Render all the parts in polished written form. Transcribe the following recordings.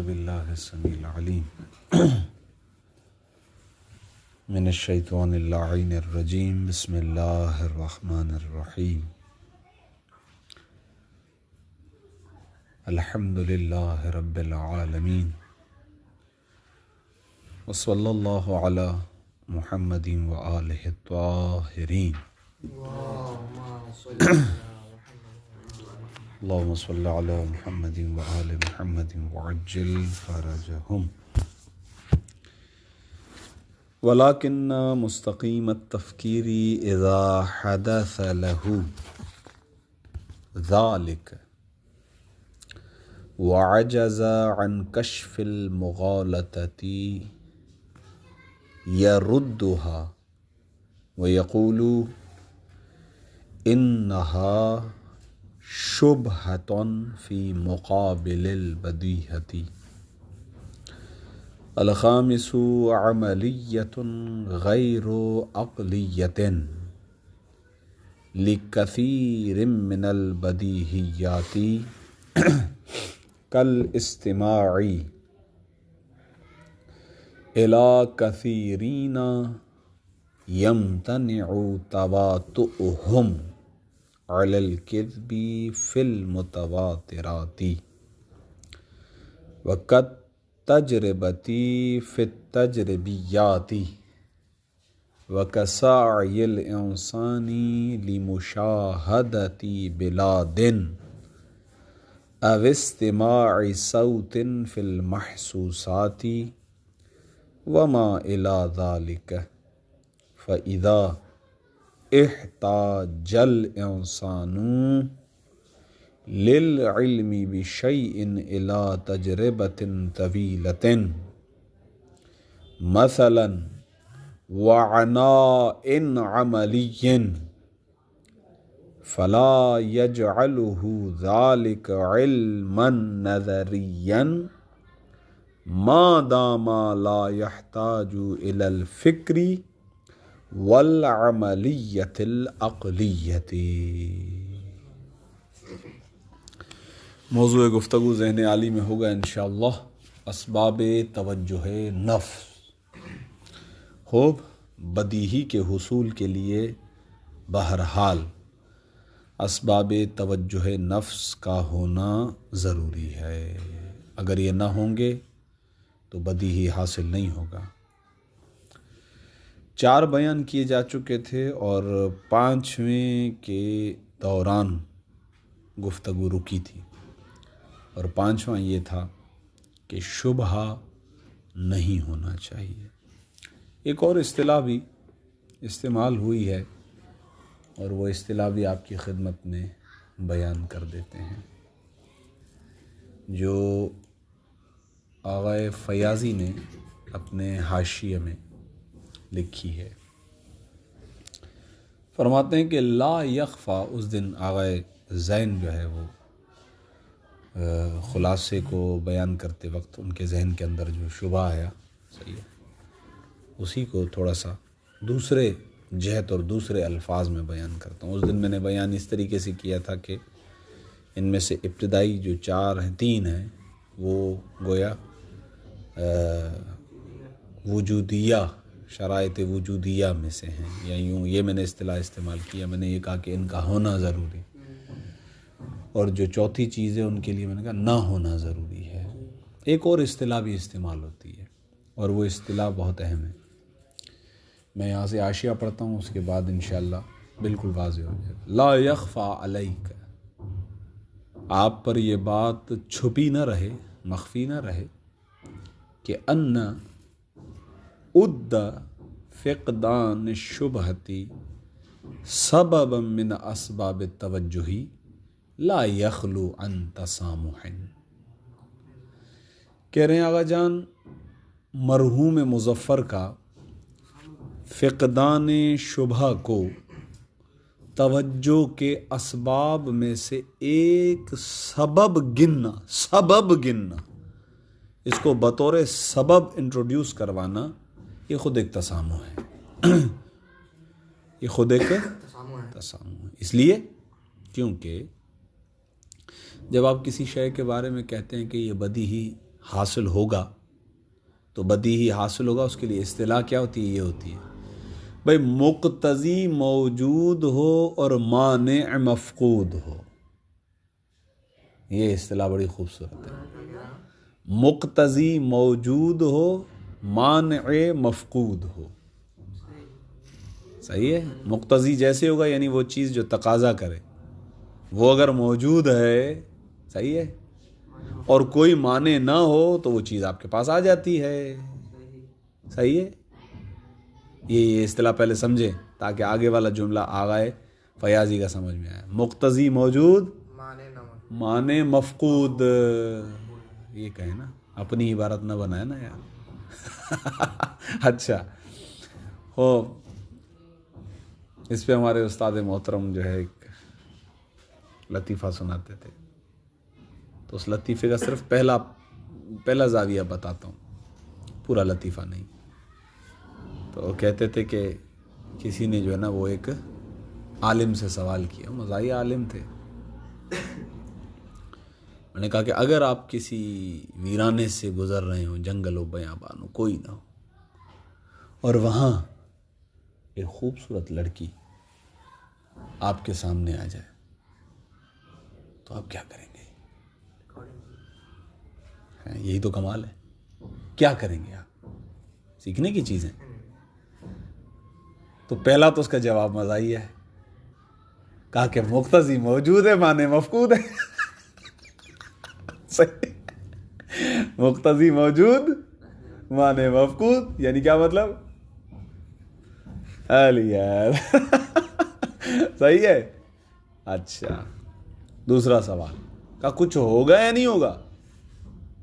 باللہ السمیع العلیم من الشیطان اللعین الرجیم بسم اللہ الرحمن الرحیم الحمد للہ رب العالمین وصلی اللہ علی محمد وآلہ الطاہرین اللہم صلی علی محمد وآل محمد وعجل فرجہم ولكن مستقيم التفكير إذا حدث له ذلك وعجز عن كشف المغالطة يردها ويقول إنها شبهة في مقابل البديهة. الخامس عملية غير عقلية لكثير من البديهيات كالاستماع إلى كثيرين يمتنع تواطؤهم على الكذب في المتواترات وقد تجربتی فی التجربیات وکساعی الانسان لمشاہدت بلاد او استماع صوت فی المحسوسات وما الى ذلك فاذا احتاج الانسان للعلم بشيء إلى تجربة طويلة مثلا وعناء عملي فلا يجعله ذلك علما نظريا ما دام لا يحتاج إلى الفكر والعملية العقلية. موضوع گفتگو ذہن عالی میں ہوگا انشاءاللہ اسباب توجہ نفس. خوب بدیہی کے حصول کے لیے بہرحال اسباب توجہ نفس کا ہونا ضروری ہے. اگر یہ نہ ہوں گے تو بدیہی حاصل نہیں ہوگا. 4 بیان کیے جا چکے تھے اور 5ویں کے دوران گفتگو رکی تھی اور 5واں یہ تھا کہ شبہ نہیں ہونا چاہیے. ایک اور اصطلاح بھی استعمال ہوئی ہے اور وہ اصطلاح بھی آپ کی خدمت میں بیان کر دیتے ہیں جو آغا فیاضی نے اپنے حاشیے میں لکھی ہے. فرماتے ہیں کہ لا یخفا. اس دن آغا زین جو ہے وہ خلاصے کو بیان کرتے وقت ان کے ذہن کے اندر جو شبہ آیا صحیح ہے اسی کو تھوڑا سا دوسرے جہت اور دوسرے الفاظ میں بیان کرتا ہوں. اس دن میں نے بیان اس طریقے سے کیا تھا کہ ان میں سے ابتدائی جو 3 ہیں وہ گویا وجودیہ شرائط وجودیہ میں سے ہیں یا یوں یہ میں نے اصطلاح استعمال کیا. میں نے یہ کہا کہ ان کا ہونا ضروری اور جو چوتھی چیز ہے ان کے لیے میں نے کہا نہ ہونا ضروری ہے. ایک اور اصطلاح بھی استعمال ہوتی ہے اور وہ اصطلاح بہت اہم ہے. میں یہاں سے حاشیہ پڑھتا ہوں اس کے بعد انشاءاللہ بالکل واضح ہو جائے. لا یخفا علیک. آپ پر یہ بات چھپی نہ رہے مخفی نہ رہے کہ ان اد فقدان الشبہتی سبب من اسباب التوجہ لا یخلو عن تسامح. کہہ رہے ہیں آغا جان مرحوم مظفر کا فقدان شبہ کو توجہ کے اسباب میں سے ایک سبب گننا اس کو بطور سبب انٹروڈیوس کروانا یہ خود ایک تسامح ہے. یہ خود ایک تسامح ہے. اس لیے کیونکہ جب آپ کسی شے کے بارے میں کہتے ہیں کہ یہ بدیہی حاصل ہوگا تو بدیہی حاصل ہوگا، اس کے لیے اصطلاح کیا ہوتی ہے؟ یہ ہوتی ہے بھائی مقتضی موجود ہو اور مانع مفقود ہو. یہ اصطلاح بڑی خوبصورت ہے. مقتضی موجود ہو، مانع مفقود ہو. صحیح ہے؟ مقتضی جیسے ہوگا یعنی وہ چیز جو تقاضا کرے وہ اگر موجود ہے، صحیح ہے، اور کوئی مانع نہ ہو تو وہ چیز آپ کے پاس آ جاتی ہے. صحیح ہے؟ یہ اصطلاح پہلے سمجھیں تاکہ آگے والا جملہ آگئے فیاضی کا سمجھ میں آئے. مقتضی موجود، مانع مفقود. یہ کہیں نا، اپنی عبارت نہ بنائے نا یار. اچھا ہو، اس پہ ہمارے استاد محترم جو ہے ایک لطیفہ سناتے تھے، تو اس لطیفے کا صرف پہلا زاویہ بتاتا ہوں، پورا لطیفہ نہیں. تو وہ کہتے تھے کہ کسی نے جو ہے نا وہ ایک عالم سے سوال کیا، مزاحیہ عالم تھے. میں نے کہا کہ اگر آپ کسی ویرانے سے گزر رہے ہوں، جنگل ہو، بیابان ہو، کوئی نہ ہو، اور وہاں ایک خوبصورت لڑکی آپ کے سامنے آ جائے تو آپ کیا کریں گے؟ یہی تو کمال ہے. کیا کریں گے آپ؟ سیکھنے کی چیزیں. تو پہلا تو اس کا جواب مزاحیہ ہے. کہا کہ مقتضی موجود ہے، معنی مفقود ہے. مقتضی موجود، معنی مفقود، یعنی کیا مطلب؟ یار صحیح ہے. اچھا دوسرا سوال، کہا کچھ ہوگا یا نہیں ہوگا؟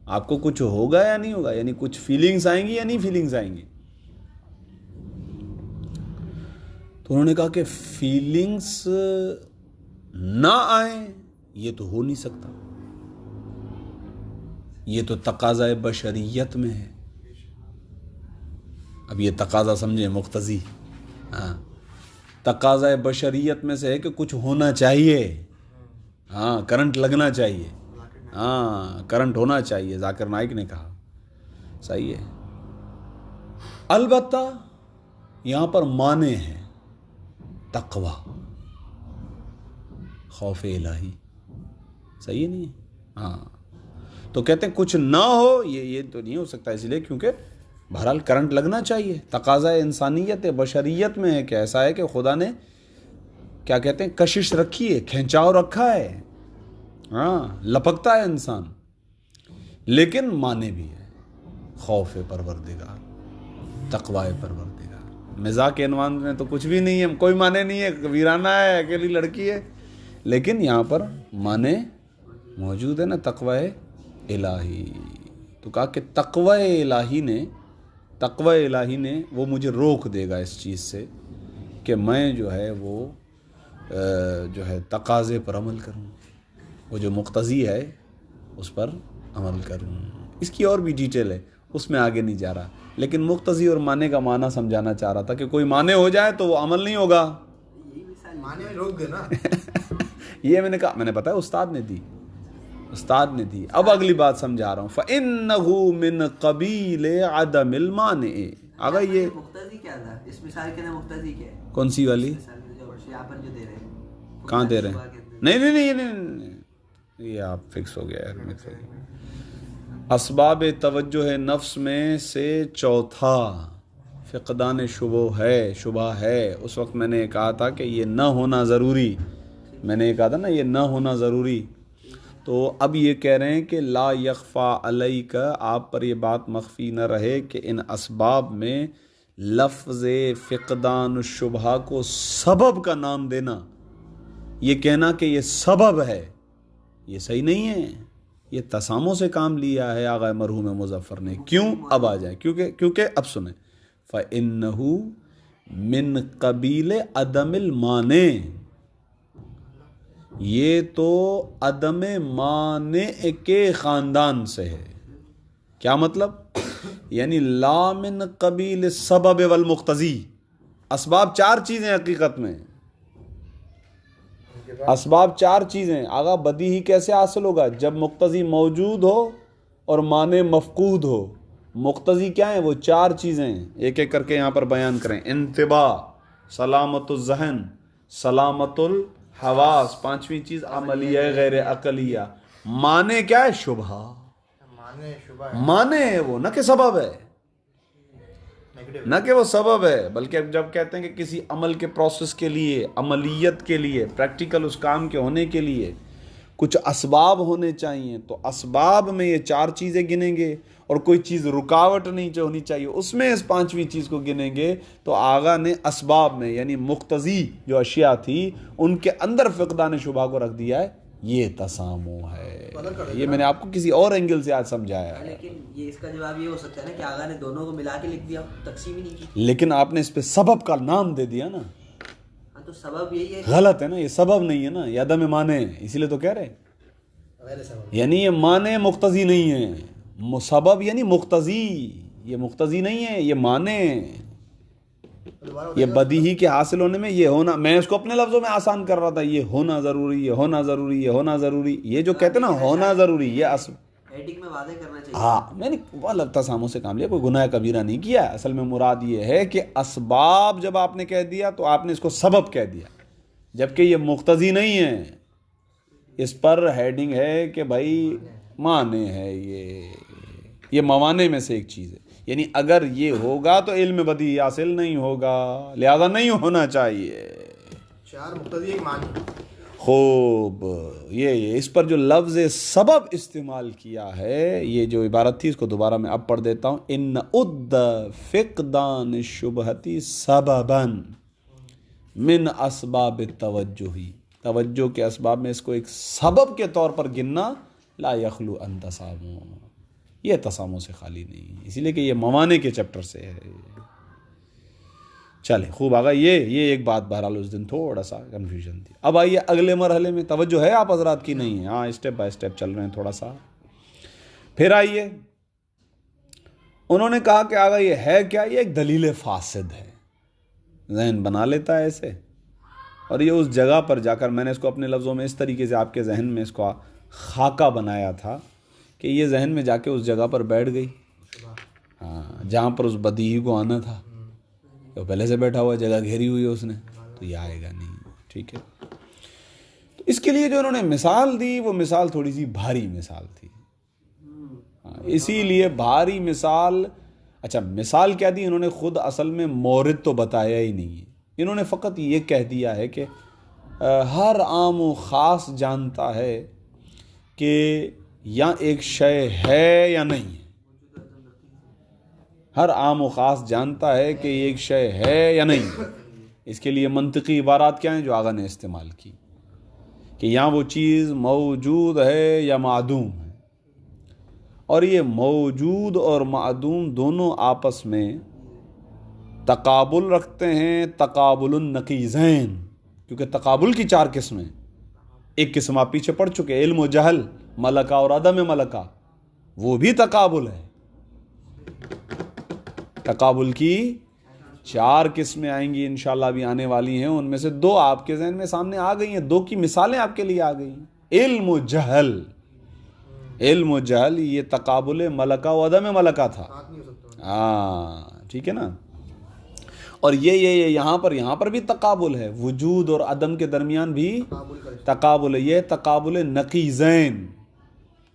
آپ کو کچھ ہوگا یا نہیں ہوگا، یعنی کچھ فیلنگز آئیں گی یا نہیں فیلنگز آئیں گی؟ تو انہوں نے کہا کہ فیلنگز نہ آئیں یہ تو ہو نہیں سکتا، یہ تو تقاضا بشریت میں ہے. اب یہ تقاضا سمجھیں، مقتضی، ہاں تقاضا بشریت میں سے ہے کہ کچھ ہونا چاہیے. ہاں کرنٹ لگنا چاہیے، ہاں کرنٹ ہونا چاہیے، ذاکر نائک نے کہا. صحیح ہے. البتہ یہاں پر مانع ہے تقوی، خوف الہی. صحیح نہیں ہے؟ ہاں تو کہتے ہیں کچھ نہ ہو یہ تو نہیں ہو سکتا، اس لیے کیونکہ بہرحال کرنٹ لگنا چاہیے. تقاضا انسانیت بشریت میں ہے کہ ایسا ہے کہ خدا نے کیا کہتے ہیں کشش رکھی ہے، کھینچاؤ رکھا ہے. ہاں لپکتا ہے انسان، لیکن معنی بھی ہے خوف پروردگار، تقوی پروردگار. مزاح کے عنوان میں تو کچھ بھی نہیں ہے، کوئی معنی نہیں ہے، ویرانہ ہے، اکیلی لڑکی ہے، لیکن یہاں پر معنی موجود ہے نا، تقوی الہی. تو کہا کہ تقوی الہی نے وہ مجھے روک دے گا اس چیز سے کہ میں جو ہے وہ جو ہے تقاضے پر عمل کروں، وہ جو مقتضی ہے اس پر عمل کروں. اس کی اور بھی ڈیٹیل ہے، اس میں آگے نہیں جا رہا، لیکن مقتضی اور معنی کا معنی سمجھانا چاہ رہا تھا کہ کوئی معنی ہو جائے تو وہ عمل نہیں ہوگا. یہ میں نے کہا، میں نے بتایا استاد نے دی. اب اگلی بات سمجھا رہا ہوں. فَإِنَّهُ مِنْ قَبِيلِ عَدَمِ الْمَانِعِ. آگا یہ مقتضی کیا تھا اس مثال کے اندر؟ مقتضی کیا ہے؟ کون سی والی؟ یہاں پر جو دے رہے ہیں، کہاں دے رہے ہیں؟ نہیں یہ آپ فکس ہو گیا ہے. اسباب توجہ نفس میں سے چوتھا فقدان شبہ ہے. اس وقت میں نے کہا تھا کہ یہ نہ ہونا ضروری، میں نے کہا تھا نا یہ نہ ہونا ضروری. تو اب یہ کہہ رہے ہیں کہ لا یخفا علیک، آپ پر یہ بات مخفی نہ رہے کہ ان اسباب میں لفظ فقدان الشبہ کو سبب کا نام دینا، یہ کہنا کہ یہ سبب ہے، یہ صحیح نہیں ہے. یہ تساموں سے کام لیا ہے آغا مرحوم مظفر نے. کیوں؟ اب آ جائیں، کیونکہ اب سنیں. فَإِنَّهُ مِن قَبِيلِ عَدَمِ الْمَانِعِ، یہ تو عدم مانع کے خاندان سے ہے. کیا مطلب؟ یعنی لا من قبیل السبب والمقتضی. اسباب چار چیزیں حقیقت میں، اسباب چار چیزیں. آگا بدیہی کیسے حاصل ہوگا؟ جب مقتضی موجود ہو اور معنی مفقود ہو. مقتضی کیا ہیں؟ وہ 4 چیزیں ہیں، ایک ایک کر کے یہاں پر بیان کریں. انتباہ، سلامت الذہن، سلامت الحواس، 5ویں چیز عملیہ غیر عقلیہ. معنی کیا ہے؟ شبہ. معنی ہے وہ، نہ کہ سبب ہے، نہ کہ وہ سبب ہے، بلکہ جب کہتے ہیں کہ کسی عمل کے پروسیس کے لیے، عملیت کے لیے، پریکٹیکل اس کام کے ہونے کے لیے کچھ اسباب ہونے چاہیے، تو اسباب میں یہ 4 چیزیں گنیں گے اور کوئی چیز رکاوٹ نہیں ہونی چاہیے، اس میں اس 5ویں چیز کو گنیں گے. تو آغا نے اسباب میں یعنی مقتضی جو اشیاء تھی ان کے اندر فقدان شبہ کو رکھ دیا ہے. یہ تسامو ہے. یہ میں نے آپ کو کسی اور اینگل سے آج سمجھایا ہے. لیکن یہ اس کا جواب یہ ہو سکتا ہے نا کہ آغا نے دونوں کو ملا کے لکھ دیا، تقسیم ہی نہیں کی. لیکن آپ نے اس پہ سبب کا نام دے دیا نا. تو سبب یہی ہے. غلط ہے نا، یہ سبب نہیں ہے نا، یہ عدم معنی ہے، اسی لیے تو کہہ رہے یعنی یہ معنی مقتضی نہیں ہے. سبب یعنی مقتضی، یہ مقتضی نہیں ہے، یہ معنی. یہ بدیہی کے حاصل ہونے میں یہ ہونا، میں اس کو اپنے لفظوں میں آسان کر رہا تھا، یہ ہونا ضروری، یہ ہونا ضروری، یہ ہونا ضروری، یہ جو کہتے ہیں نا ہونا ضروری، یہ ایڈنگ میں واضح کرنا چاہیے. ہاں میں نے وہ تسامح سے کام لیا، کوئی گناہ کبیرہ نہیں کیا. اصل میں مراد یہ ہے کہ اسباب جب آپ نے کہہ دیا تو آپ نے اس کو سبب کہہ دیا، جبکہ یہ مقتضی نہیں ہے. اس پر ہیڈنگ ہے کہ بھائی معنی ہے، یہ موانع میں سے ایک چیز ہے. یعنی اگر یہ ہوگا تو علم بدیہی حاصل نہیں ہوگا، لہذا نہیں ہونا چاہیے. 4 مقتضی ایک معنی. خوب. یہ اس پر جو لفظ سبب استعمال کیا ہے، یہ جو عبارت تھی اس کو دوبارہ میں اب پڑھ دیتا ہوں. ان اد فقدان الشبہۃ سببا من اسباب التوجہ. توجہ کے اسباب میں اس کو ایک سبب کے طور پر گننا لا یخلو ان تسامح، یہ تسامح سے خالی نہیں، اسی لیے کہ یہ موانع کے چیپٹر سے ہے. چلے خوب آگا. یہ ایک بات بہرحال اس دن تھوڑا سا کنفیوژن تھی. اب آئیے اگلے مرحلے میں. توجہ ہے آپ حضرات کی؟ نہیں ہے؟ ہاں اسٹیپ بائی اسٹیپ چل رہے ہیں تھوڑا سا. پھر آئیے انہوں نے کہا کہ آگا یہ ہے کیا؟ یہ ایک دلیل فاسد ہے. ذہن بنا لیتا ہے ایسے، اور یہ اس جگہ پر جا کر، میں نے اس کو اپنے لفظوں میں اس طریقے سے آپ کے ذہن میں اس کو خاکہ بنایا تھا کہ یہ ذہن میں جا کے اس جگہ پر بیٹھ گئی، ہاں جہاں پر اس بدیہی کو آنا تھا. وہ پہلے سے بیٹھا ہوا، جگہ گھیری ہوئی ہے اس نے، تو یہ آئے گا نہیں. ٹھیک ہے. تو اس کے لیے جو انہوں نے مثال دی وہ مثال تھوڑی سی بھاری مثال تھی. اسی لیے بھاری مثال. اچھا مثال کیا دی انہوں نے؟ خود اصل میں مورد تو بتایا ہی نہیں ہے. انہوں نے فقط یہ کہہ دیا ہے کہ ہر عام و خاص جانتا ہے کہ یا ایک شے ہے یا نہیں ہے. ہر عام و خاص جانتا ہے کہ ایک شے ہے یا نہیں. اس کے لیے منطقی عبارات کیا ہیں جو آغا نے استعمال کی کہ یہاں وہ چیز موجود ہے یا معدوم ہے. اور یہ موجود اور معدوم دونوں آپس میں تقابل رکھتے ہیں، تقابل النقیضین. کیونکہ تقابل کی 4 قسمیں، ایک قسم آپ پیچھے پڑھ چکے، علم و جہل، ملکہ اور عدم ملکہ، وہ بھی تقابل ہے. تقابل کی 4 قسمیں آئیں گی انشاءاللہ، ابھی آنے والی ہیں. ان میں سے 2 آپ کے ذہن میں سامنے آ گئی ہیں، 2 کی مثالیں آپ کے لیے آ گئی ہیں. علم و جہل، علم و جہل یہ تقابل ملکہ و عدم ملکہ تھا. ہاں ٹھیک ہے نا. اور یہ یہاں پر بھی تقابل ہے، وجود اور عدم کے درمیان بھی تقابل ہے. یہ تقابل نقیضین.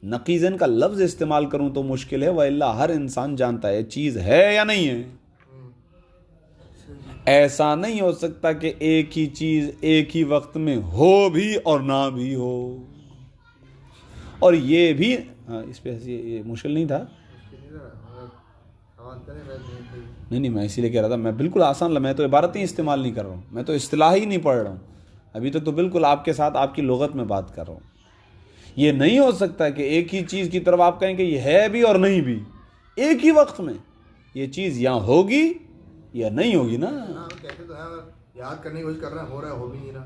نقیضین کا لفظ استعمال کروں تو مشکل ہے، وَإِلَّا ہر انسان جانتا ہے چیز ہے یا نہیں ہے. ایسا نہیں ہو سکتا کہ ایک ہی چیز ایک ہی وقت میں ہو بھی اور نہ بھی ہو. اور یہ بھی اس پہ یہ مشکل نہیں تھا. نہیں میں اسی لیے کہہ رہا تھا، میں بالکل آسان، میں تو عبارتیں استعمال نہیں کر رہا ہوں، میں تو اصطلاح ہی نہیں پڑھ رہا ہوں ابھی تک، تو بالکل آپ کے ساتھ آپ کی لغت میں بات کر رہا ہوں. یہ نہیں ہو سکتا کہ ایک ہی چیز کی طرف آپ کہیں کہ یہ ہے بھی اور نہیں بھی. ایک ہی وقت میں یہ چیز یا ہوگی یا نہیں ہوگی نا. یاد کرنے کی کوشش کر رہے ہیں، ہو رہا ہے، ہو بھی نہیں رہا.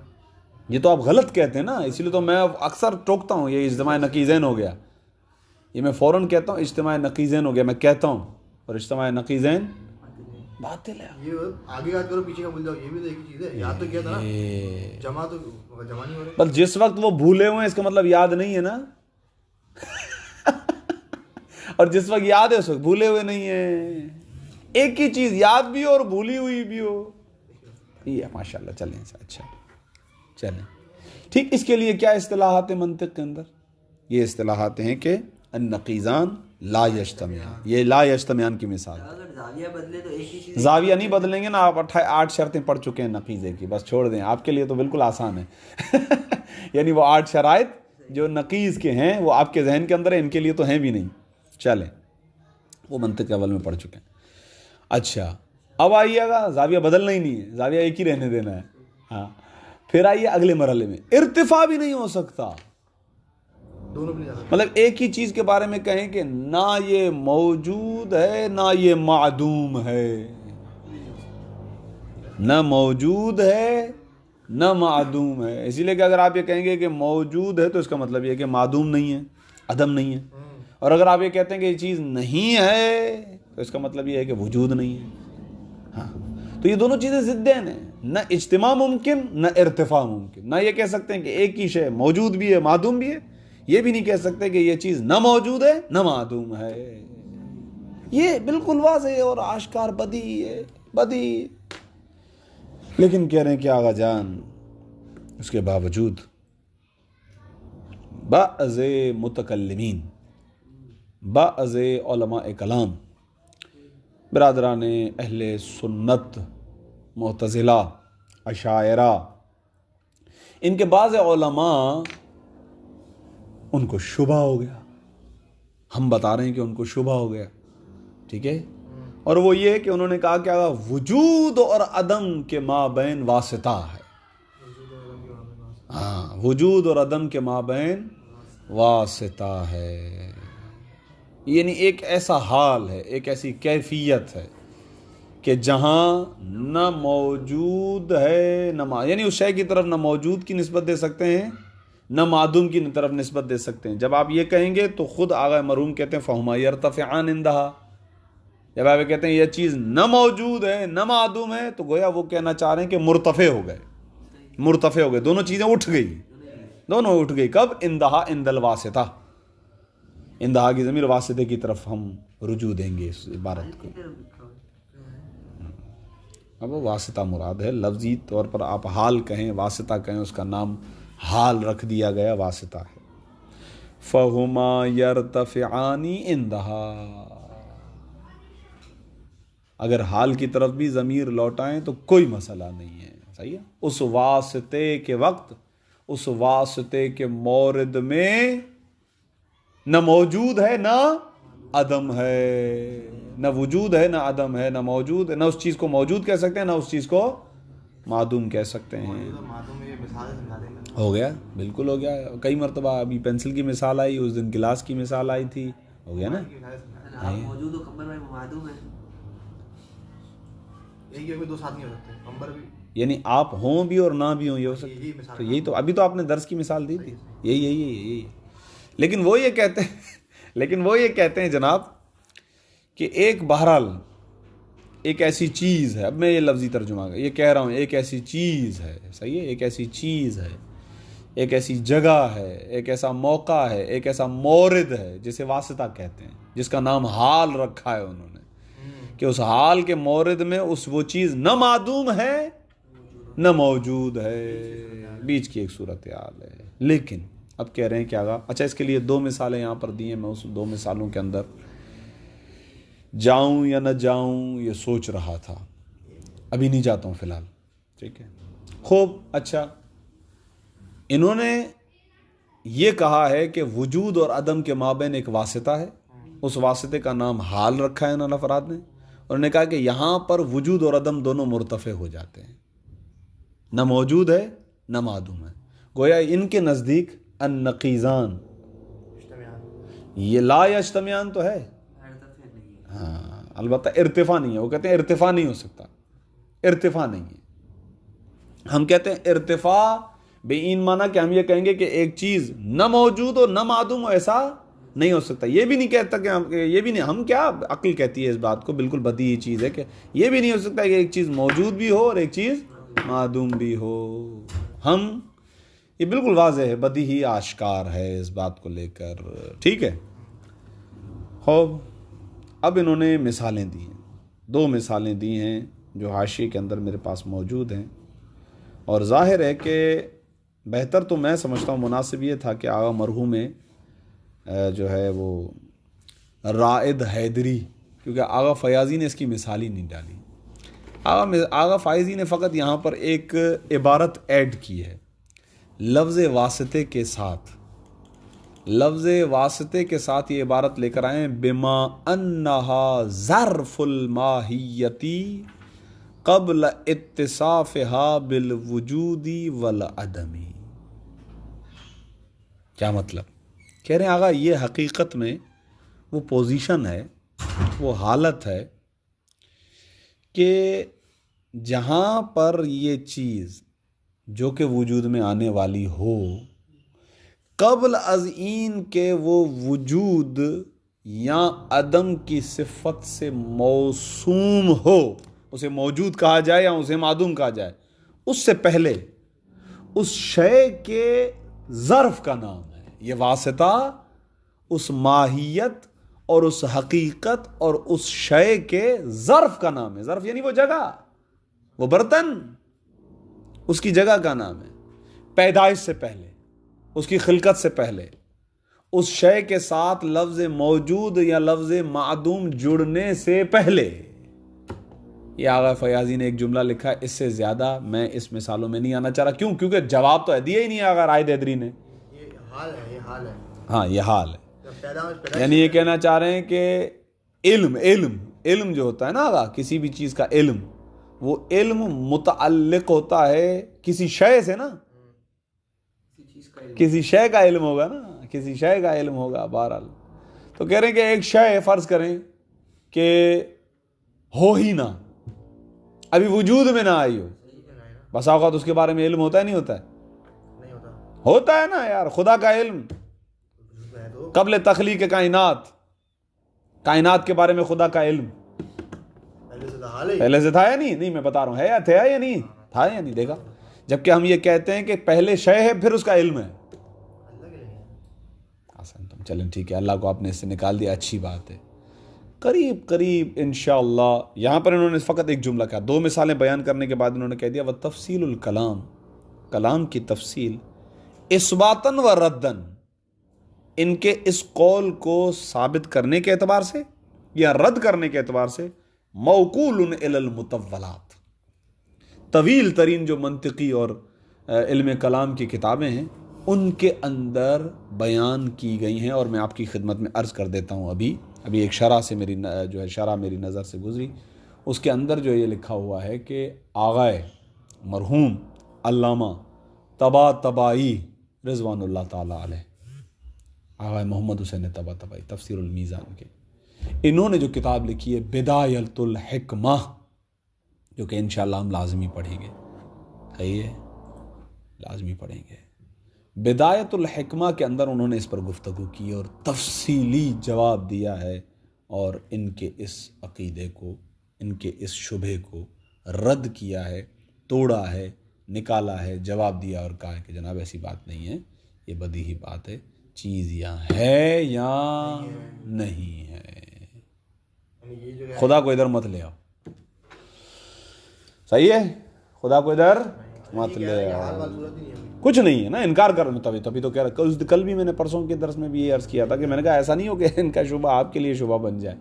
یہ تو آپ غلط کہتے ہیں نا، اسی لیے تو میں اکثر ٹوکتا ہوں یہ اجتماع نقیضین ہو گیا. یہ میں فوراً کہتا ہوں اجتماع نقیضین ہو گیا، میں کہتا ہوں، اور اجتماع نقیضین باطل ہے. یہ آگے یاد کرو پیچھے کا بھول جاؤ، یہ بھی تو ایک ہی چیز ہے. یاد تو کیا تھا نا، جمع نہیں ہو رہی. بس جس وقت وہ بھولے ہوئے ہیں اس کا مطلب یاد نہیں ہے نا. اور جس وقت یاد ہے اس وقت بھولے ہوئے نہیں ہیں. ایک ہی چیز یاد بھی ہو اور بھولی ہوئی بھی ہو. یہ ماشاء اللہ. چلیں اچھا چلیں ٹھیک. اس کے لیے کیا اصطلاحات ہیں منطق کے اندر؟ یہ اصطلاحات ہیں کہ النقیضان لا یجتمعان. یہ لا یجتمعان کی مثال. اگر زاویہ بدلے تو ایک ہی چیز. زاویہ نہیں بدلیں گے نا آپ. 8 شرطیں پڑھ چکے ہیں نقیضے کی, بس چھوڑ دیں. آپ کے لیے تو بالکل آسان ہے. یعنی وہ 8 شرائط جو نقیض کے ہیں وہ آپ کے ذہن کے اندر ہیں, ان کے لیے تو ہیں بھی نہیں. چلیں وہ منطق اول میں پڑھ چکے ہیں. اچھا اب آئیے گا, زاویہ بدلنا ہی نہیں ہے, زاویہ ایک ہی رہنے دینا ہے. ہاں پھر آئیے اگلے مرحلے میں, ارتفاع بھی نہیں ہو سکتا. دونوں بھی نہیں. مطلب ایک ہی چیز کے بارے میں کہیں کہ نہ یہ موجود ہے نہ یہ معدوم ہے, نہ موجود ہے نہ معدوم ہے. اسی لیے کہ اگر آپ یہ کہیں گے کہ موجود ہے تو اس کا مطلب یہ ہے کہ معدوم نہیں ہے, عدم نہیں ہے. اور اگر آپ یہ کہتے ہیں کہ یہ چیز نہیں ہے تو اس کا مطلب یہ ہے کہ وجود نہیں ہے. ہاں تو یہ دونوں چیزیں ضدین ہیں. نہ اجتماع ممکن نہ ارتفاع ممکن. نہ یہ کہہ سکتے ہیں کہ ایک ہی شے موجود بھی ہے معدوم بھی ہے, یہ بھی نہیں کہہ سکتے کہ یہ چیز نہ موجود ہے نہ معدوم ہے. یہ بالکل واضح اور آشکار بدیہی ہے, بدیہی. لیکن کہہ رہے ہیں کہ آغا جان اس کے باوجود بعض متکلمین, بعض علماء کلام, برادران اہل سنت, معتزلہ, اشاعرہ, ان کے بعض علماء ان کو شبہ ہو گیا. ہم بتا رہے ہیں کہ ان کو شبہ ہو گیا. ٹھیک ہے. اور وہ یہ کہ انہوں نے کہا کہ وجود اور عدم کے مابین واسطہ ہے. ہاں وجود اور عدم کے مابین واسطہ ہے. یعنی ایک ایسا حال ہے, ایک ایسی کیفیت ہے کہ جہاں نہ موجود ہے نہ یعنی اس شے کی طرف نہ موجود کی نسبت دے سکتے ہیں نہ معدوم کی طرف نسبت دے سکتے ہیں. جب آپ یہ کہیں گے تو خود آغا مرحوم کہتے ہیں فہما یرتفعان عندہا. جب آپ یہ کہتے ہیں یہ چیز نہ موجود ہے نہ معدوم ہے تو گویا وہ کہنا چاہ رہے ہیں کہ مرتفع ہو گئے, مرتفع ہو گئے. دونوں چیزیں اٹھ گئی, دونوں اٹھ گئی. کب؟ اندہا عند الواسطہ. اندہا کی ضمیر واسطے کی طرف ہم رجوع دیں گے اس عبارت کو. اب واسطہ مراد ہے, لفظی طور پر آپ حال کہیں واسطہ کہیں, اس کا نام حال رکھ دیا گیا, واسطہ ہے. فَهُمَا يَرْتَفِعَانِ عِنْدَهَا. اگر حال کی طرف بھی ضمیر لوٹائیں تو کوئی مسئلہ نہیں ہے. صحیح ہے. اس واسطے کے وقت, اس واسطے کے مورد میں نہ موجود ہے نہ عدم ہے, نہ وجود ہے نہ عدم ہے, نہ موجود ہے, نہ اس چیز کو موجود کہہ سکتے ہیں نہ اس چیز کو معدوم کہہ سکتے ہیں. ہو گیا, بالکل ہو گیا. کئی مرتبہ ابھی پینسل کی مثال آئی, اس دن گلاس کی مثال آئی تھی. ہو گیا نا. موجود ہو کمبر میں معدوم ہے. دو ساتھ نہیں ہو سکتے, کمبر بھی یعنی آپ ہوں بھی اور نہ بھی ہوں, یہ ہو سکتا ہے. تو یہی تو ابھی تو آپ نے درس کی مثال دی تھی. یہی. لیکن وہ یہ کہتے ہیں جناب کہ ایک بہرحال ایک ایسی چیز ہے. اب میں یہ لفظی ترجمہ یہ کہہ رہا ہوں, ایک ایسی چیز ہے. صحیح ہے. ایک ایسی چیز ہے, ایک ایسی جگہ ہے, ایک ایسا موقع ہے, ایک ایسا مورد ہے جسے واسطہ کہتے ہیں, جس کا نام حال رکھا ہے انہوں نے, کہ اس حال کے مورد میں وہ چیز نہ معدوم ہے نہ موجود ہے, بیچ کی ایک صورتحال ہے. لیکن اب کہہ رہے ہیں کہ آگا اچھا اس کے لیے 2 مثالیں یہاں پر دی ہیں. میں اس 2 مثالوں کے اندر جاؤں یا نہ جاؤں یہ سوچ رہا تھا, ابھی نہیں جاتا ہوں فی الحال. ٹھیک ہے, خوب. اچھا انہوں نے یہ کہا ہے کہ وجود اور عدم کے مابین ایک واسطہ ہے, اس واسطے کا نام حال رکھا ہے انہوں نے افراد نے, اور انہوں نے کہا کہ یہاں پر وجود اور عدم دونوں مرتفع ہو جاتے ہیں, نہ موجود ہے نہ معدوم ہے. گویا ان کے نزدیک النقیضان یہ لا یجتمعان تو ہے, ہاں البتہ ارتفاع نہیں ہے. وہ کہتے ہیں ارتفاع نہیں ہو سکتا, ارتفاع نہیں ہے. ہم کہتے ہیں ارتفاع بے این معنی کہ ہم یہ کہیں گے کہ ایک چیز نہ موجود ہو نہ معدوم ہو, ایسا نہیں ہو سکتا. یہ بھی نہیں کہتا کہ یہ بھی نہیں, ہم کیا عقل کہتی ہے اس بات کو, بالکل بدیہی چیز ہے کہ یہ بھی نہیں ہو سکتا کہ ایک چیز موجود بھی ہو اور ایک چیز معدوم بھی ہو. ہم یہ بالکل واضح ہے, بدیہی آشکار ہے اس بات کو لے کر. ٹھیک ہے, خوب اب انہوں نے مثالیں دی ہیں، 2 مثالیں دی ہیں جو حاشیے کے اندر میرے پاس موجود ہیں، اور ظاہر ہے کہ بہتر تو میں سمجھتا ہوں مناسب یہ تھا کہ آغا مرحوم جو ہے وہ رائد حیدری، کیونکہ آغا فیاضی نے اس کی مثال ہی نہیں ڈالی، آغا فائزی نے فقط یہاں پر ایک عبارت ایڈ کی ہے لفظ واسطے کے ساتھ، لفظ واسطے کے ساتھ یہ عبارت لے کر آئیں بما انہا ظرف الماہیتی قبل اتصافها بالوجود والعدمی۔ کیا مطلب؟ کہہ رہے ہیں آغا یہ حقیقت میں وہ پوزیشن ہے، وہ حالت ہے کہ جہاں پر یہ چیز جو کہ وجود میں آنے والی ہو، قبل از این کہ وہ وجود یا عدم کی صفت سے موسوم ہو، اسے موجود کہا جائے یا اسے معدوم کہا جائے، اس سے پہلے اس شے کے ظرف کا نام ہے۔ یہ واسطہ اس ماہیت اور اس حقیقت اور اس شے کے ظرف کا نام ہے۔ ظرف یعنی وہ جگہ، وہ برتن، اس کی جگہ کا نام ہے۔ پیدائش سے پہلے، اس کی خلقت سے پہلے، اس شے کے ساتھ لفظ موجود یا لفظ معدوم جڑنے سے پہلے۔ یہ آغا فیاضی نے ایک جملہ لکھا ہے، اس سے زیادہ میں اس مثالوں میں نہیں آنا چاہ رہا۔ کیوں؟ کیونکہ جواب تو دیا ہی نہیں آغا رائد حیدری نے۔ یہ حال ہے ہاں یہ حال ہے، یعنی یہ کہنا چاہ رہے ہیں کہ علم جو ہوتا ہے نا آغا، کسی بھی چیز کا علم، وہ علم متعلق ہوتا ہے کسی شے سے نا، کسی شے کا علم ہوگا نا، کسی شے کا علم ہوگا بہرحال۔ تو کہہ رہے ہیں کہ ایک شے فرض کریں کہ ہو ہی نہ، ابھی وجود میں نہ آئی ہو، بس اوقات اس کے بارے میں علم ہوتا ہے نہیں ہوتا ہے؟ ہوتا ہے نا یار، خدا کا علم قبل تخلیق کائنات کے بارے میں خدا کا علم پہلے سے تھا یا نہیں میں بتا رہا ہوں، ہے یا تھا یا نہیں تھا یا نہیں دیکھا؟ جبکہ ہم یہ کہتے ہیں کہ پہلے شے ہے پھر اس کا علم ہے۔ آسان تم چلیں ٹھیک ہے، اللہ کو آپ نے اس سے نکال دیا، اچھی بات ہے۔ قریب انشاءاللہ یہاں پر انہوں نے فقط ایک جملہ کہا، 2 مثالیں بیان کرنے کے بعد انہوں نے کہہ دیا وَتَفْصِيلُ الکلام، کلام کی تفصیل اثباتاً و رداً، ان کے اس قول کو ثابت کرنے کے اعتبار سے یا رد کرنے کے اعتبار سے موقول الی المطولات، طویل ترین جو منطقی اور علم کلام کی کتابیں ہیں ان کے اندر بیان کی گئی ہیں۔ اور میں آپ کی خدمت میں عرض کر دیتا ہوں، ابھی ایک شرح سے شرح میری نظر سے گزری، اس کے اندر جو یہ لکھا ہوا ہے کہ آغا مرحوم علامہ طباطبائی رضوان اللہ تعالیٰ علیہ، آغا محمد حسین طباطبائی تفسیر المیزان کے، انہوں نے جو کتاب لکھی ہے بدایۃ الحکمہ، جو کہ انشاءاللہ ہم لازمی پڑھیں گے، صحیح ہے، لازمی پڑھیں گے۔ بدایۃ الحکمہ کے اندر انہوں نے اس پر گفتگو کی اور تفصیلی جواب دیا ہے، اور ان کے اس عقیدے کو، ان کے اس شبہ کو رد کیا ہے، توڑا ہے، نکالا ہے، جواب دیا اور کہا ہے کہ جناب ایسی بات نہیں ہے، یہ بدیہی بات ہے، چیز یا ہے یا نہیں ہے، خدا کو ادھر مت لے آؤ، صحیح ہے، خدا کو ادھر مت لے آؤ، کچھ نہیں ہے نا، انکار کرنا، تبھی تو کہہ رہا، کل بھی میں نے پرسوں کے درس میں بھی یہ عرض کیا تھا کہ میں نے کہا ایسا نہیں ہو کہ ان کا شبہ آپ کے لیے شبہ بن جائے،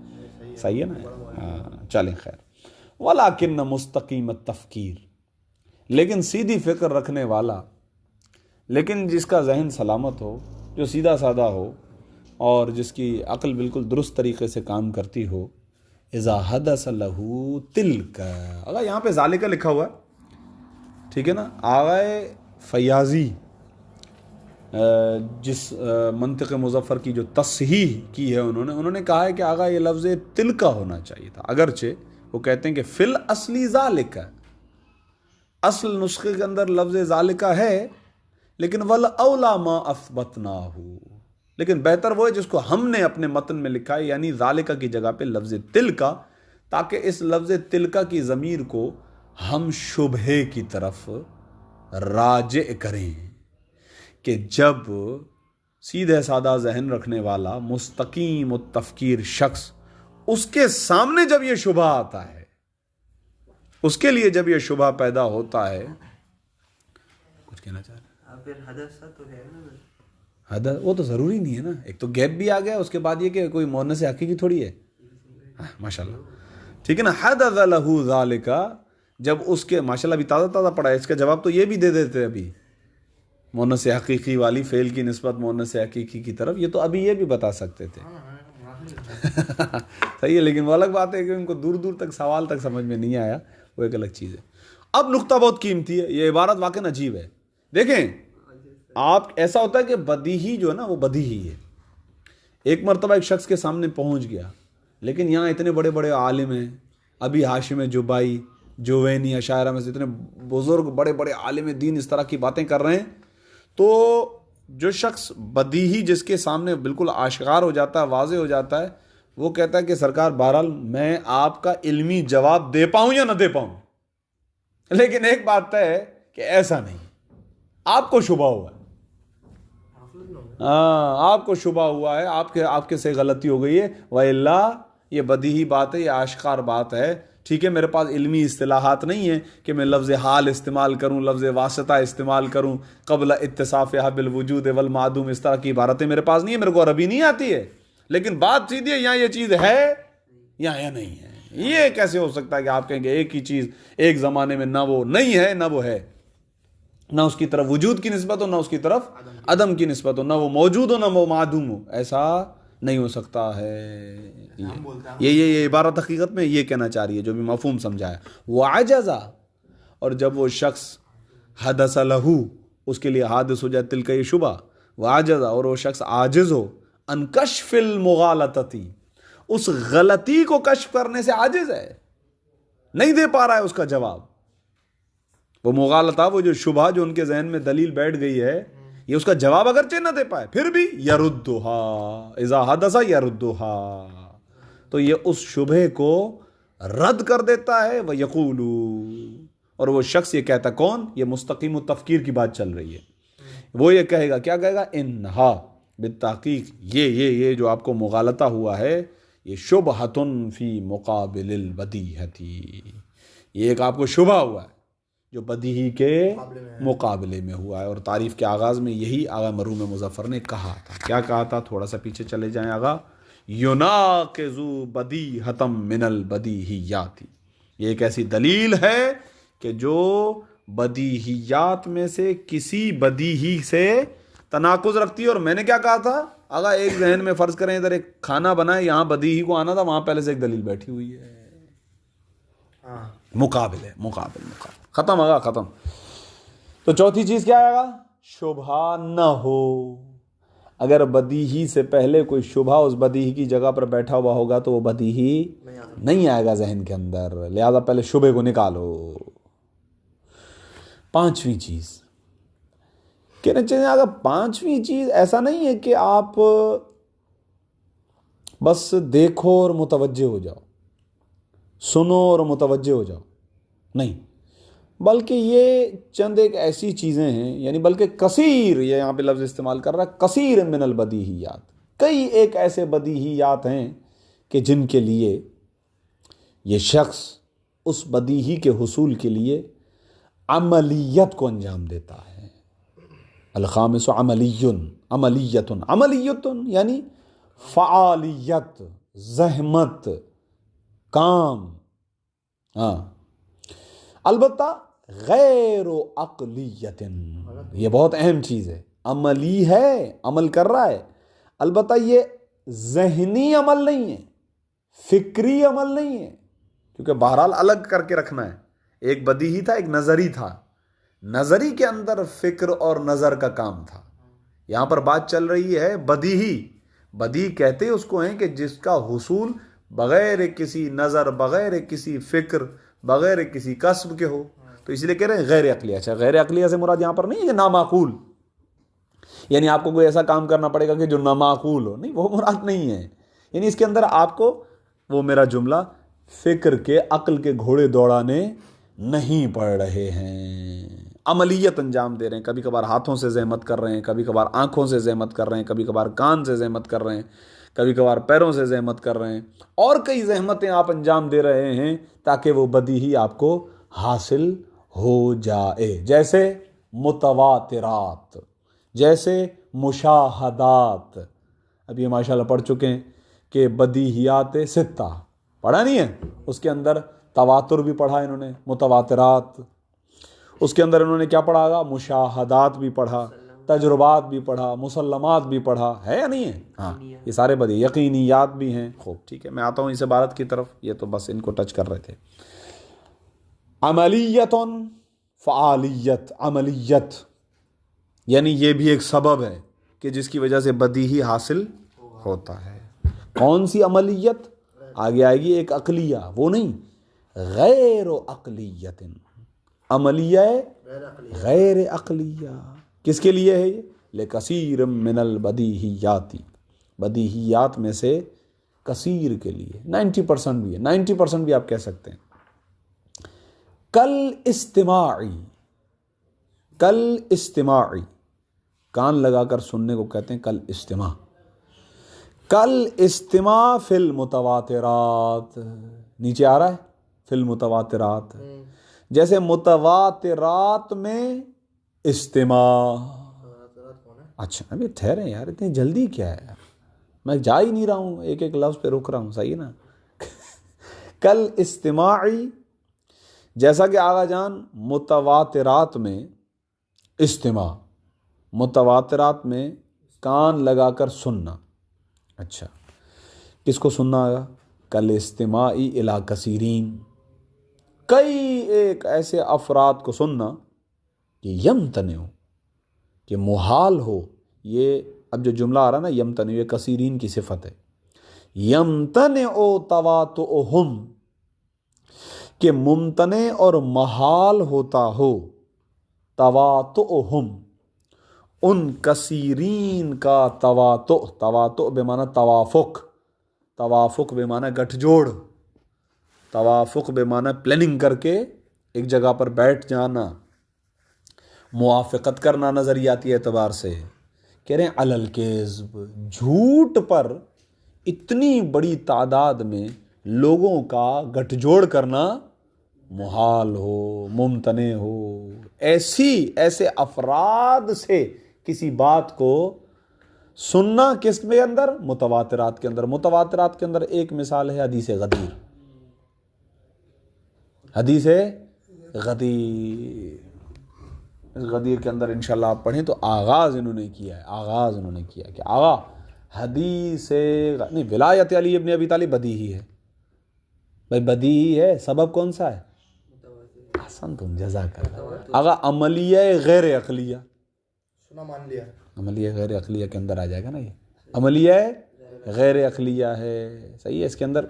صحیح ہے نا، ہاں چلیں خیر۔ ولیکن مستقیم التفکیر، لیکن سیدھی فکر رکھنے والا، لیکن جس کا ذہن سلامت ہو، جو سیدھا سادہ ہو اور جس کی عقل بالکل درست طریقے سے کام کرتی ہو، اذا حدث له تلک، اگر یہاں پہ ذالکہ لکھا ہوا ہے، ٹھیک ہے نا، آغا فیاضی جس منطق مظفر کی جو تصحیح کی ہے انہوں نے کہا ہے کہ آغا یہ لفظ تلکا ہونا چاہیے تھا، اگرچہ وہ کہتے ہیں کہ فی الاصلی ذالکہ، اصل نسخے کے اندر لفظ ذالکہ ہے، لیکن والاولا ما اثبتناہ، لیکن بہتر وہ ہے جس کو ہم نے اپنے متن میں لکھا ہے، یعنی ذالکہ کی جگہ پہ لفظ تلکا، تاکہ اس لفظ تلکا کی ضمیر کو ہم شبہ کی طرف راجع کریں کہ جب سیدھے سادہ ذہن رکھنے والا مستقیم التفکیر شخص، اس کے سامنے جب یہ شبہ آتا ہے، اس کے لیے جب یہ شبہ پیدا ہوتا ہے، کچھ کہنا چاہ رہے ہیں؟ پھر حدث تو ہے نا، حدث وہ تو ضروری نہیں ہے نا، ایک تو گیپ بھی آ گیا، اس کے بعد یہ کہ کوئی مؤنث حقیقی تھوڑی ہے، ماشاءاللہ ٹھیک ہے نا. حدث لہ ذالک، جب اس کے ماشاءاللہ ابھی تازہ تازہ پڑھا ہے، اس کا جواب تو یہ بھی دے دیتے ابھی، مؤنث حقیقی والی فعل کی نسبت مؤنث حقیقی کی طرف، یہ تو ابھی یہ بھی بتا سکتے تھے. صحیح ہے، لیکن وہ الگ بات ہے کہ ان کو دور دور تک سوال تک سمجھ میں نہیں آیا، وہ ایک الگ چیز ہے. اب نقطہ بہت قیمتی ہے، یہ عبارت واقعی عجیب ہے. دیکھیں آپ، ایسا ہوتا ہے کہ بدیہی جو ہے نا وہ بدیہی ہے. ایک مرتبہ ایک شخص کے سامنے پہنچ گیا، لیکن یہاں اتنے بڑے بڑے عالم ہیں، ابھی ہاشم جبائی، جوینی، اشاعرہ میں سے اتنے بزرگ بڑے بڑے عالم دین اس طرح کی باتیں کر رہے ہیں، تو جو شخص بدیہی جس کے سامنے بالکل آشکار ہو جاتا ہے، واضح ہو جاتا ہے، وہ کہتا ہے کہ سرکار بہرحال میں آپ کا علمی جواب دے پاؤں یا نہ دے پاؤں، لیکن ایک بات طے ہے کہ ایسا نہیں، آپ کو شبہ ہوا ہے، آپ کو شبہ ہوا ہے، آپ کے سے غلطی ہو گئی ہے، وَإِلَّا یہ بدیہی بات ہے، یہ آشکار بات ہے. ٹھیک ہے، میرے پاس علمی اصطلاحات نہیں ہیں کہ میں لفظ حال استعمال کروں، لفظ واسطہ استعمال کروں، قبل اتصافہ بالوجود والمعدوم، اس طرح کی عبارتیں میرے پاس نہیں ہے، میرے کو عربی نہیں آتی ہے، لیکن بات سیدھی ہے، یہاں یہ چیز ہے یا نہیں ہے. یہ کیسے ہو سکتا ہے کہ آپ کہیں گے ایک ہی چیز ایک زمانے میں نہ وہ نہیں ہے نہ وہ ہے، نہ اس کی طرف وجود کی نسبت ہو نہ اس کی طرف عدم کی نسبت ہو، نہ وہ موجود ہو نہ وہ معدوم ہو، ایسا نہیں ہو سکتا ہے. یہ عبارت حقیقت میں یہ کہنا چاہ رہی ہے جو بھی مفہوم سمجھا ہے. وعجز، اور جب وہ شخص حدث لہو، اس کے لیے حادث ہو جائے تلک یہ شبہ، وعجز، اور وہ شخص عاجز ہو، ان کشف المغالطتی، اس غلطی کو کشف کرنے سے عاجز ہے، نہیں دے پا رہا ہے اس کا جواب. وہ مغالطہ، وہ جو شبہ جو ان کے ذہن میں دلیل بیٹھ گئی ہے، یہ اس کا جواب اگرچہ نہ دے پائے، پھر بھی یردھا اذا حدث یردھا، تو یہ اس شبہ کو رد کر دیتا ہے. وَيَقُولُ، اور وہ شخص یہ کہتا، کون؟ یہ مستقیم التفکیر کی بات چل رہی ہے، وہ یہ کہے گا، کیا کہے گا؟ انہا، بالتحقیق یہ جو آپ کو مغالطہ ہوا ہے، یہ شبہۃ فی مقابل البدیہۃ، یہ ایک آپ کو شبہ ہوا ہے جو بدیہی کے مقابلے میں ہوا ہے. اور تعریف کے آغاز میں یہی آغا مروم مظفر نے کہا تھا. کیا کہا تھا؟ تھوڑا سا پیچھے چلے جائیں آغا. یُنَاقِضُ بَدِیہَةً مِنَ الْبَدِیہِیَّاتِ، یہ ایک ایسی دلیل ہے کہ جو بدیہیات میں سے کسی بدیہی سے تناقض رکھتی ہے. اور میں نے کیا کہا تھا آغا؟ ایک ذہن میں فرض کریں ادھر ایک کھانا بنا ہے، یہاں بدیہی کو آنا تھا، وہاں پہلے سے ایک دلیل بیٹھی ہوئی ہے، مقابل ہے، مقابل ختم آگا، ختم. تو چوتھی چیز کیا آئے گا؟ شبہ نہ ہو. اگر بدیہی سے پہلے کوئی شبہ اس بدیہی کی جگہ پر بیٹھا ہوا ہوگا تو وہ بدیہی نہیں آئے گا ذہن کے اندر، لہذا پہلے شبہ کو نکالو. پانچویں چیز کہنا چاہیے اگر پانچویں چیز ایسا نہیں ہے کہ آپ بس دیکھو اور متوجہ ہو جاؤ، سنو اور متوجہ ہو جاؤ، نہیں، بلکہ یہ چند ایک ایسی چیزیں ہیں، یعنی بلکہ کثیر، یہ یہاں پہ لفظ استعمال کر رہا ہے، کثیر من البدیہیات، کئی ایک ایسے بدیہیات ہیں کہ جن کے لیے یہ شخص اس بدیہی کے حصول کے لیے عملیت کو انجام دیتا ہے. الخامس عملیت یعنی فعالیت، زحمت، کام. ہاں، البتہ غیر عقلیت، یہ بہت اہم چیز ہے. عملی ہے، عمل کر رہا ہے، البتہ یہ ذہنی عمل نہیں ہے، فکری عمل نہیں ہے، کیونکہ بہرحال الگ کر کے رکھنا ہے. ایک بدیہی تھا، ایک نظری تھا. نظری کے اندر فکر اور نظر کا کام تھا. یہاں پر بات چل رہی ہے بدیہی. بدیہی کہتے اس کو ہیں کہ جس کا حصول بغیر کسی نظر، بغیر کسی فکر، بغیر کسی کسب کے ہو. تو اس لیے کہہ رہے ہیں غیر عقلیہ. اچھا، غیر عقلیہ سے مراد یہاں پر نہیں ہے کہ نامعقول، یعنی آپ کو کوئی ایسا کام کرنا پڑے گا کہ جو نامعقول ہو، نہیں، وہ مراد نہیں ہے. یعنی اس کے اندر آپ کو، وہ میرا جملہ، فکر کے، عقل کے گھوڑے دوڑانے نہیں پڑ رہے ہیں. عملیت انجام دے رہے ہیں. کبھی کبھار ہاتھوں سے زحمت کر رہے ہیں, کبھی کبھار آنکھوں سے زحمت کر رہے ہیں, کبھی کبھار کان سے زحمت کر رہے ہیں, کبھی کبھار پیروں سے زحمت کر رہے ہیں, اور کئی زحمتیں آپ انجام دے رہے ہیں تاکہ وہ بدی ہی آپ کو حاصل ہو جائے. جیسے متواترات, جیسے مشاہدات. اب یہ ماشاءاللہ پڑھ چکے ہیں کہ بدیہیات ستہ پڑھا نہیں ہے, اس کے اندر تواتر بھی پڑھا انہوں نے, متواترات. اس کے اندر انہوں نے کیا پڑھا گا؟ مشاہدات بھی پڑھا, تجربات بھی پڑھا, مسلمات بھی پڑھا ہے یا نہیں ہے؟ ہاں, یہ سارے بدی یقینیات بھی ہیں. خوب, ٹھیک ہے, میں آتا ہوں اس عبارت کی طرف. یہ تو بس ان کو ٹچ کر رہے تھے. عملیت فعالیت. عملیت یعنی یہ بھی ایک سبب ہے کہ جس کی وجہ سے بدی ہی حاصل ہوتا ہے. کون سی عملیت؟ آگے آئے گی ایک عقلیہ, وہ نہیں, غیر عقلیت. عملیہ غیر عقلیہ کس کے لیے ہے یہ؟ لکثیر من البدیہیات. بدیہیات میں سے کثیر کے لیے, 90% بھی ہے, 90% بھی آپ کہہ سکتے ہیں. کل استماعی. کل استماعی, کان لگا کر سننے کو کہتے ہیں کل استماع. کل استماع فی المتواترات. نیچے آ رہا ہے فی المتواترات, جیسے متواترات میں استماع. اچھا ابھی ٹھہرے یار, اتنی جلدی کیا ہے؟ میں جا ہی نہیں رہا ہوں, ایک ایک لفظ پہ رک رہا ہوں, صحیح نا. کل استماعی, جیسا کہ آقا جان متواترات میں استماع, متواترات میں کان لگا کر سننا. اچھا, کس کو سننا آگا؟ کل استماعی الی کثیرین, کئی ایک ایسے افراد کو سننا کہ یمتنع, کہ محال ہو. یہ اب جو جملہ آ رہا نا یمتنع, یہ کثیرین کی صفت ہے. یمتنع تواطؤہم, کہ ممتنع اور محال ہوتا ہو تواطؤہم, ان کثیرین کا تواطؤ. تواطؤ بمعنی توافق, توافق بمعنی گٹھ جوڑ, توافق بمعنی پلاننگ کر کے ایک جگہ پر بیٹھ جانا, موافقت کرنا نظریاتی اعتبار سے. کہہ رہے ہیں علی الکذب, جھوٹ پر اتنی بڑی تعداد میں لوگوں کا گٹھ جوڑ کرنا محال ہو, ممتنع ہو. ایسے افراد سے کسی بات کو سننا کس کے اندر؟ متواترات کے اندر. متواترات کے اندر ایک مثال ہے حدیث غدیر. حدیث غدیر, غدیر کے اندر انشاءاللہ آپ پڑھیں تو آغاز انہوں نے کیا ہے, آغاز انہوں نے کیا کہ آغا حدیث نہیں, ولایت علی ابن ابی طالب بدیہی ہے. بھائی بدیہی ہے, سبب کون سا ہے؟ حسن, تم جزاک اللہ. آغا عملیہ غیر عقلیہ, سنا مان لیا, عملیہ غیر عقلیہ کے اندر آ جائے گا نا. یہ عملیہ غیر عقلیہ ہے, صحیح ہے. اس کے اندر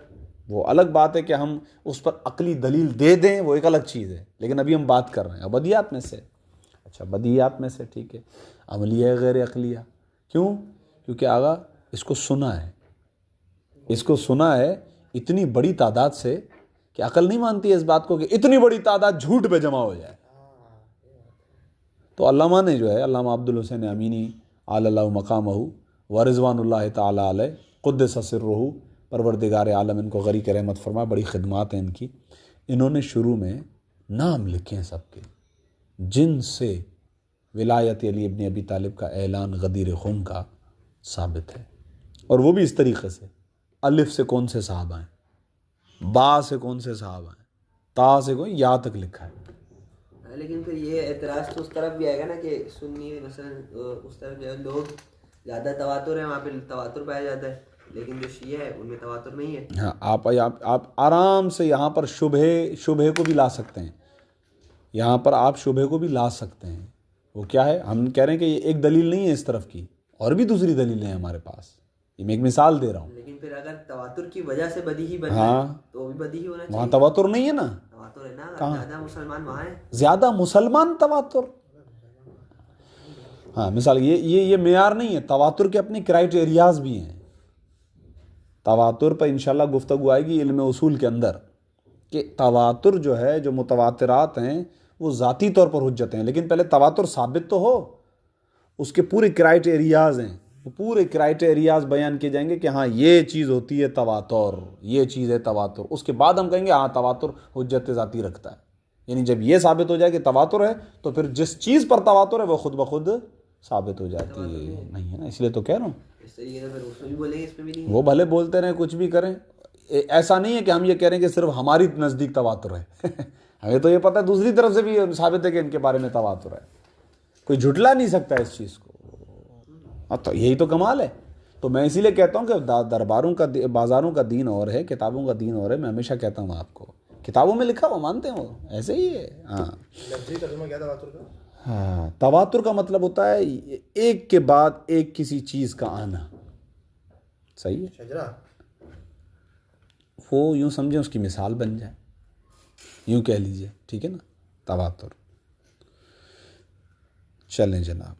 وہ الگ بات ہے کہ ہم اس پر عقلی دلیل دے دیں, وہ ایک الگ چیز ہے, لیکن ابھی ہم بات کر رہے ہیں بدیہات میں سے. اچھا بدیہات میں سے, ٹھیک ہے. عملیہ غیر عقلیہ کیوں؟ کیونکہ آگا اس کو سنا ہے, اس کو سنا ہے اتنی بڑی تعداد سے کہ عقل نہیں مانتی ہے اس بات کو کہ اتنی بڑی تعداد جھوٹ پہ جمع ہو جائے. تو علامہ نے جو ہے, علامہ عبدالحسین امینی علی اللہ مقامہ و رضوان اللہ تعالی علیہ قدس سرہ, پروردگار عالم ان کو غریق رحمت فرمائے, بڑی خدمات ہیں ان کی. انہوں نے شروع میں نام لکھے ہیں سب کے جن سے ولایت علی ابن ابی طالب کا اعلان غدیر خون کا ثابت ہے. اور وہ بھی اس طریقے سے, الف سے کون سے صحابہ ہیں, با سے کون سے صحابہ ہیں, تا سے کون, یا تک لکھا ہے. لیکن پھر یہ اعتراض تو اس طرف بھی آئے گا نا کہ سنی مثلا اس طرف جو ہے لوگ زیادہ تواتر ہیں, وہاں پہ تواتر پایا جاتا ہے, لیکن جو شیعہ ہے ان میں تواتر نہیں ہے. ہاں, آپ آرام سے یہاں پر شبہ کو بھی لا سکتے ہیں. یہاں پر آپ شبہ کو بھی لا سکتے ہیں. وہ کیا ہے؟ ہم کہہ رہے ہیں کہ یہ ایک دلیل نہیں ہے اس طرف کی, اور بھی دوسری دلیلیں ہیں ہمارے پاس. یہ میں ایک مثال دے رہا ہوں. لیکن پھر اگر تواتر کی وجہ سے بدیہی بن ہاں تو وہ بھی بدیہی ہونا چاہیے. وہاں تواتر نہیں ہے نا, تواتر ہے نا, کہاں؟ زیادہ مسلمان وہاں ہیں, زیادہ مسلمان تواتر. ہاں مثال یہ معیار نہیں ہے. تواتر کے اپنے کرائٹیریاز بھی ہیں. تواتر پر انشاءاللہ گفتگو آئے گی علم اصول کے اندر کہ تواتر جو ہے, جو متواترات ہیں وہ ذاتی طور پر حجت ہیں، لیکن پہلے تواتر ثابت تو ہو، اس کے پورے کرائٹیریاز ہیں، وہ پورے کرائٹیریاز بیان کیے جائیں گے کہ ہاں یہ چیز ہوتی ہے تواتر، یہ چیز ہے تواتر، اس کے بعد ہم کہیں گے ہاں تواتر حجت ذاتی رکھتا ہے. یعنی جب یہ ثابت ہو جائے کہ تواتر ہے تو پھر جس چیز پر تواتر ہے وہ خود بخود ثابت ہو جاتی ہے. نہیں ہے نا، اس لیے تو کہہ رہا ہوں. وہ بھلے بولتے رہیں، کچھ بھی کریں، ایسا نہیں ہے کہ ہم یہ کہہ رہے ہیں کہ صرف ہماری نزدیک تواتر ہے. ہمیں تو یہ پتہ ہے دوسری طرف سے بھی ثابت ہے کہ ان کے بارے میں تواتر ہے. کوئی جھٹلا نہیں سکتا اس چیز کو. تو یہی تو کمال ہے. تو میں اسی لیے کہتا ہوں کہ درباروں کا بازاروں کا دین اور ہے، کتابوں کا دین اور ہے. میں ہمیشہ کہتا ہوں آپ کو، کتابوں میں لکھا وہ مانتے ہیں، وہ ایسے ہی ہے. ہاں لفظی ترجمہ کیا تواتر کا؟ ہاں، تواتر کا مطلب ہوتا ہے ایک کے بعد ایک کسی چیز کا آنا. صحیح ہے. شجرا وہ یوں سمجھیں اس کی مثال بن جائے، یوں کہہ لیجئے، ٹھیک ہے نا، تواتر. چلیں جناب.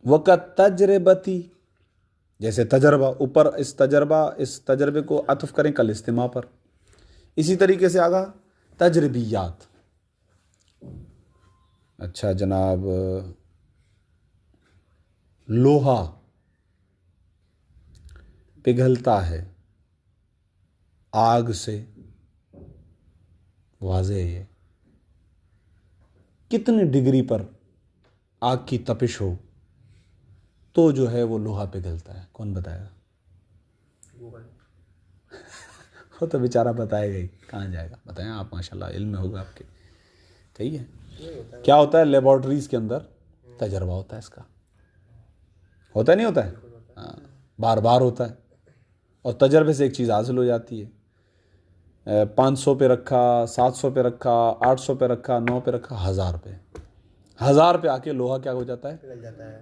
وقت تجربتی، جیسے تجربہ، اوپر اس تجربے کو عطف کریں کل استماع پر. اسی طریقے سے آگا تجربیات. اچھا جناب، لوہا پگھلتا ہے آگ سے، واضح ہے یہ. کتنے ڈگری پر آگ کی تپش ہو تو جو ہے وہ لوہا پگھلتا ہے؟ کون بتائے گا؟ وہ تو بیچارہ بتائے گا ہی، کہاں جائے گا. بتائیں آپ، ماشاءاللہ علم میں ہوگا آپ کے. صحیح ہے. کیا ہوتا ہے لیبارٹریز کے اندر؟ تجربہ ہوتا ہے اس کا. ہوتا نہیں ہوتا ہے؟ ہاں، بار بار ہوتا ہے. اور تجربے سے ایک چیز حاصل ہو جاتی ہے. 500 پہ رکھا، 700 پہ رکھا، 800 پہ رکھا، 9 پہ رکھا، 1000 پہ. 1000 پہ آ کے لوہا کیا ہو جاتا ہے؟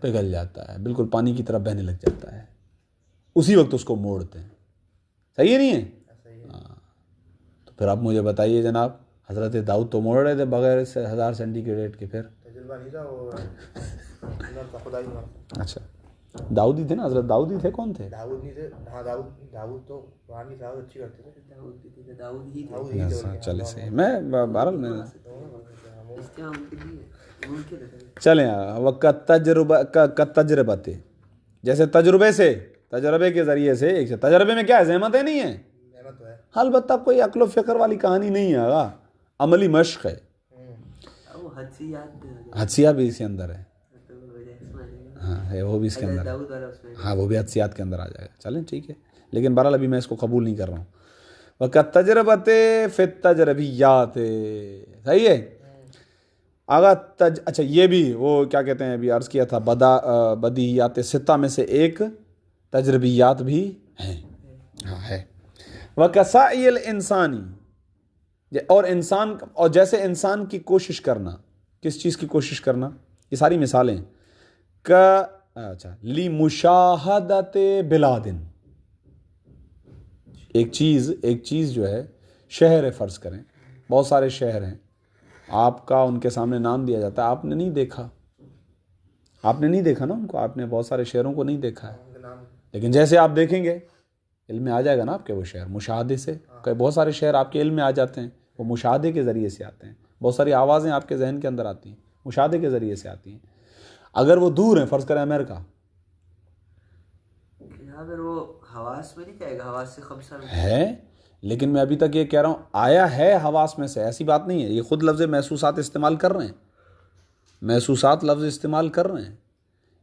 پگھل جاتا ہے. بالکل پانی کی طرح بہنے لگ جاتا ہے. اسی وقت اس کو موڑتے ہیں. صحیح نہیں ہے؟ ہاں. تو پھر آپ مجھے بتائیے جناب، حضرت داؤد تو موڑ رہے تھے بغیر 1000 سینٹی گریڈ کے. پھر تجربہ نہیں تھا وہ خدائی. اچھا، داؤد ہی تھے نا، حضرت داؤد ہی تھے. کون تھے؟ داؤد نہیں تھے. ہاں داؤد تو قرآن کی تلاوت اچھی کرتے تھے. چلے صحیح. میں بہرحال میں چلیں. وقت تجربہ تھے، جیسے تجربے کے ذریعے سے. ایک تجربے میں کیا ہے؟ زحمتیں نہیں ہیں. البتہ کوئی عقل و فکر والی کہانی نہیں ہے، عملی مشق ہے. حدسیات بھی اس کے اندر ہے. ہاں ہے، وہ بھی اس کے اندر ہے. ہاں وہ بھی حدسیات کے اندر آ جائے گا. چلیں ٹھیک ہے، لیکن بہرحال ابھی میں اس کو قبول نہیں کر رہا ہوں. وقت تجربت فی التجربیات. صحیح ہے. اچھا یہ بھی وہ کیا کہتے ہیں، ابھی عرض کیا تھا بدیہیات ستہ میں سے ایک تجربیات بھی ہیں. ہاں ہے. وکسائی الانسانی، اور انسان، اور جیسے انسان کی کوشش کرنا. کس چیز کی کوشش کرنا؟ یہ ساری مثالیں اچھا لمشاہدت بلاد. ایک چیز جو ہے، شہر ہے فرض کریں، بہت سارے شہر ہیں، آپ کا ان کے سامنے نام دیا جاتا ہے، آپ نے نہیں دیکھا نا ان کو. آپ نے بہت سارے شہروں کو نہیں دیکھا ہے، لیکن جیسے آپ دیکھیں گے علم میں آ جائے گا نا آپ کے وہ شہر. مشاہدے سے بہت سارے شہر آپ کے علم میں آ جاتے ہیں، وہ مشاہدے کے ذریعے سے آتے ہیں. بہت ساری آوازیں آپ کے ذہن کے اندر آتی ہیں، مشاہدے کے ذریعے سے آتی ہیں. اگر وہ دور ہیں، فرض کریں امریکہ ہے، لیکن میں ابھی تک یہ کہہ رہا ہوں آیا ہے حواس میں سے، ایسی بات نہیں ہے. یہ خود لفظ محسوسات استعمال کر رہے ہیں، محسوسات لفظ استعمال کر رہے ہیں،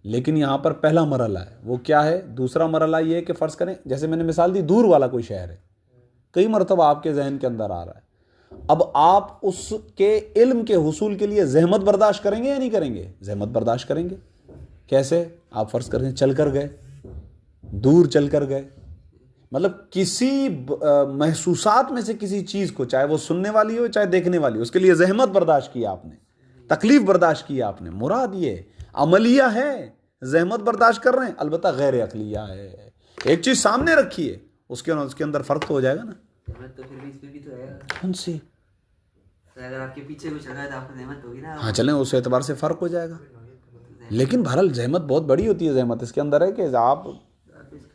لیکن یہاں پر پہلا مرحلہ ہے. وہ کیا ہے؟ دوسرا مرحلہ یہ ہے کہ فرض کریں، جیسے میں نے مثال دی، دور والا کوئی شہر ہے، کئی مرتبہ آپ کے ذہن کے اندر آ رہا ہے. اب آپ اس کے علم کے حصول کے لیے زحمت برداشت کریں گے یا نہیں کریں گے؟ زحمت برداشت کریں گے. کیسے؟ آپ فرض کریں چل کر گئے، دور چل کر گئے، مطلب کسی محسوسات میں سے کسی چیز کو، چاہے وہ سننے والی ہو چاہے دیکھنے والی ہو، اس کے لیے زحمت برداشت کی آپ نے، تکلیف برداشت کی آپ نے. مراد یہ عملیہ ہے، زحمت برداشت کر رہے ہیں، البتہ غیر عقلیہ ہے. ایک چیز سامنے رکھی ہے، اس کے اندر فرق تو ہو جائے گا نا. تو پھر بھی اس میں بھی تو ہے کون سی؟ اگر آپ کے پیچھے کچھ لگا ہے تو آپ کو زحمت ہوگی نا. ہاں چلیں، اس اعتبار سے فرق ہو جائے گا. لیکن بہرحال زحمت بہت بڑی ہوتی ہے. زحمت اس کے اندر ہے کہ آپ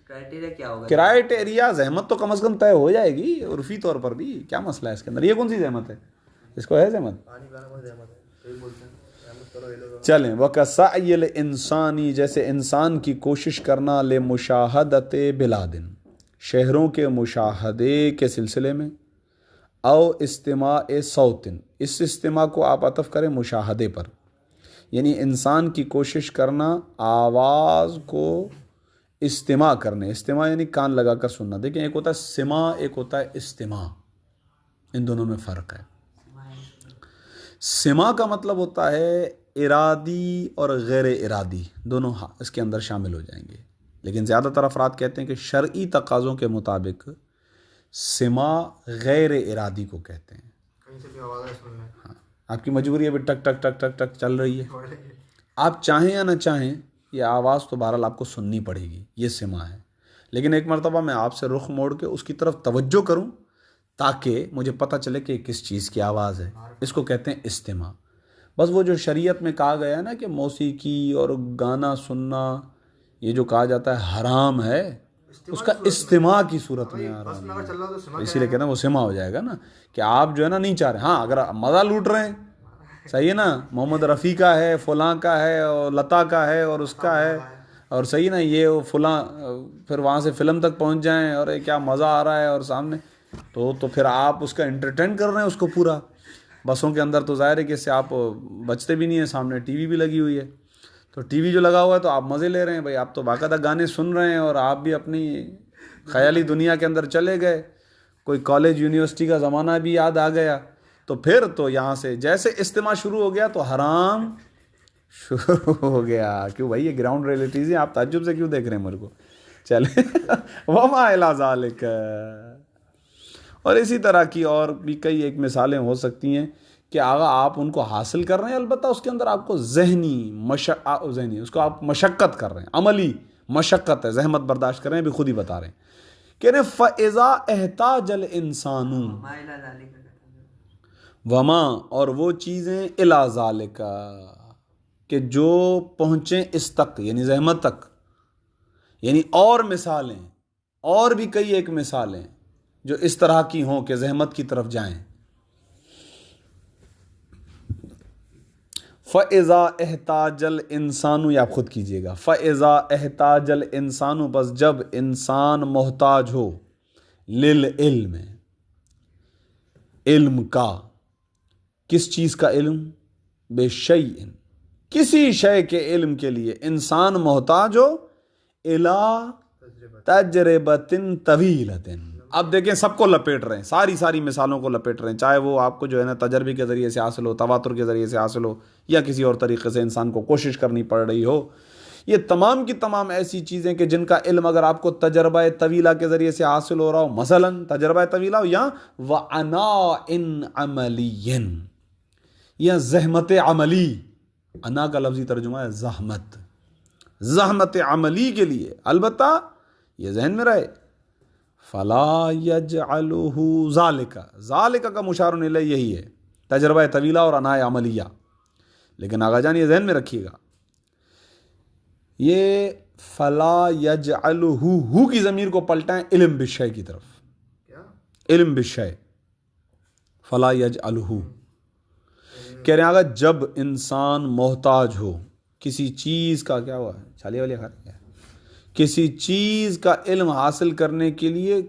کرائٹیریا کیا ہوگا؟ کرائٹیریا زحمت تو کم از کم طے ہو جائے گی عرفی طور پر بھی. کیا مسئلہ ہے اس کے اندر؟ یہ کون سی زحمت ہے؟ اس کو ہے زحمت؟ پانی پلانا بہت زحمت ہے، کئی بولتے ہیں زحمت کرو یہ لوگ. چلیں وَكَسَعْيِ الْإِنسَانِ جیسے انسان کی کوشش کرنا لِمُشَاهَدَةِ بِلَادٍ شہروں کے مشاہدے کے سلسلے میں، او استماع صوتن اس استماع کو آپ عطف کریں مشاہدے پر، یعنی انسان کی کوشش کرنا آواز کو استماع کرنے. استماع یعنی کان لگا کر سننا. دیکھیں ایک ہوتا ہے سماع، ایک ہوتا ہے استماع، ان دونوں میں فرق ہے. سماع کا مطلب ہوتا ہے ارادی اور غیر ارادی دونوں اس کے اندر شامل ہو جائیں گے، لیکن زیادہ تر افراد کہتے ہیں کہ شرعی تقاضوں کے مطابق سماع غیر ارادی کو کہتے ہیں. کہیں سے بھی آوازیں سن لیں. ہاں، آپ کی مجبوری ہے ابھی ٹک ٹک ٹک ٹک ٹک چل رہی ہے، آپ چاہیں یا نہ چاہیں یہ آواز تو بہرحال آپ کو سننی پڑے گی، یہ سماع ہے. لیکن ایک مرتبہ میں آپ سے رخ موڑ کے اس کی طرف توجہ کروں تاکہ مجھے پتہ چلے کہ کس چیز کی آواز ہے، اس کو کہتے ہیں استماع. بس وہ جو شریعت میں کہا گیا ہے نا کہ موسیقی اور گانا سننا یہ جو کہا جاتا ہے حرام ہے، اس کا استماع کی صورت میں آ رہا بس میں اگر چل رہا ہوں تو سماع ہے، اسی لیے کہنا وہ سماع ہو جائے گا نا کہ آپ جو ہے نا نہیں چاہ رہے. ہاں اگر مزہ لوٹ رہے ہیں صحیح ہے نا، محمد رفیع کا ہے، فلاں کا ہے، اور لتا کا ہے، اور اس کا ہے، اور صحیح نا یہ فلاں، پھر وہاں سے فلم تک پہنچ جائیں اور کیا مزہ آ رہا ہے اور سامنے تو پھر آپ اس کا انٹرٹین کر رہے ہیں اس کو پورا. بسوں کے اندر تو ظاہر ہے کہ اس سے آپ بچتے بھی نہیں ہیں، سامنے ٹی وی بھی لگی ہوئی ہے، تو ٹی وی جو لگا ہوا ہے تو آپ مزے لے رہے ہیں. بھائی آپ تو باقاعدہ گانے سن رہے ہیں اور آپ بھی اپنی خیالی دنیا کے اندر چلے گئے. کوئی کالج یونیورسٹی کا زمانہ بھی یاد آ گیا، تو پھر تو یہاں سے جیسے استماع شروع ہو گیا تو حرام شروع ہو گیا. کیوں بھائی یہ گراؤنڈ ریئلٹیز ہیں، آپ تعجب سے کیوں دیکھ رہے ہیں میرے کو؟ چلیں وما الی ذالک. اور اسی طرح کی اور بھی کئی ایک مثالیں ہو سکتی ہیں کہ آگا آپ ان کو حاصل کر رہے ہیں، البتہ اس کے اندر آپ کو ذہنی اس کو آپ مشقت کر رہے ہیں، عملی مشقت ہے، زحمت برداشت کر رہے ہیں. بھی خود ہی بتا رہے ہیں کہ فَإِذَا احْتَاجَ الْإِنسَانُ وما اور وہ چیزیں الی ذالک کہ جو پہنچیں اس تک یعنی زحمت تک، یعنی اور مثالیں اور بھی کئی ایک مثالیں جو اس طرح کی ہوں کہ زحمت کی طرف جائیں. فَإِذَا احْتَاجَ الْإِنسَانُ یا آپ خود کیجئے گا، فَإِذَا احْتَاجَ الْإِنسَانُ بس جب انسان محتاج ہو، لِلْعِلْمِ علم کا، کس چیز کا علم؟ بِشَيْءٍ کسی شے کے علم کے لیے انسان محتاج ہو، إِلَى تَجْرِبَةٍ طَوِيلَةٍ. اب دیکھیں سب کو لپیٹ رہے ہیں، ساری مثالوں کو لپیٹ رہے ہیں، چاہے وہ آپ کو جو ہے نا تجربے کے ذریعے سے حاصل ہو، تواتر کے ذریعے سے حاصل ہو، یا کسی اور طریقے سے انسان کو کوشش کرنی پڑ رہی ہو. یہ تمام کی تمام ایسی چیزیں کہ جن کا علم اگر آپ کو تجربہ طویلہ کے ذریعے سے حاصل ہو رہا ہو، مثلا تجربہ طویلہ ہو یا وَعَنَاءٍ عَمَلِيٍّ یا زحمت عملی. انا کا لفظی ترجمہ ہے زحمت، زحمت عملی کے لیے، البتہ یہ ذہن میں رہے فلا یجعلہ ذالک کا مشار الیہ یہی ہے، تجربہ طویلہ اور عناء عملیہ. لیکن آغا جان یہ ذہن میں رکھیے گا، یہ فلا یجعلہ ہو کی ضمیر کو پلٹائیں علم بالشیء کی طرف. کیا علم بالشیء، فلا یجعلہ کہہ رہے ہیں آگا جب انسان محتاج ہو کسی چیز کا، کیا ہوا ہے چھالیہ والی کھاتے ہیں، کسی چیز کا علم حاصل کرنے کے لیے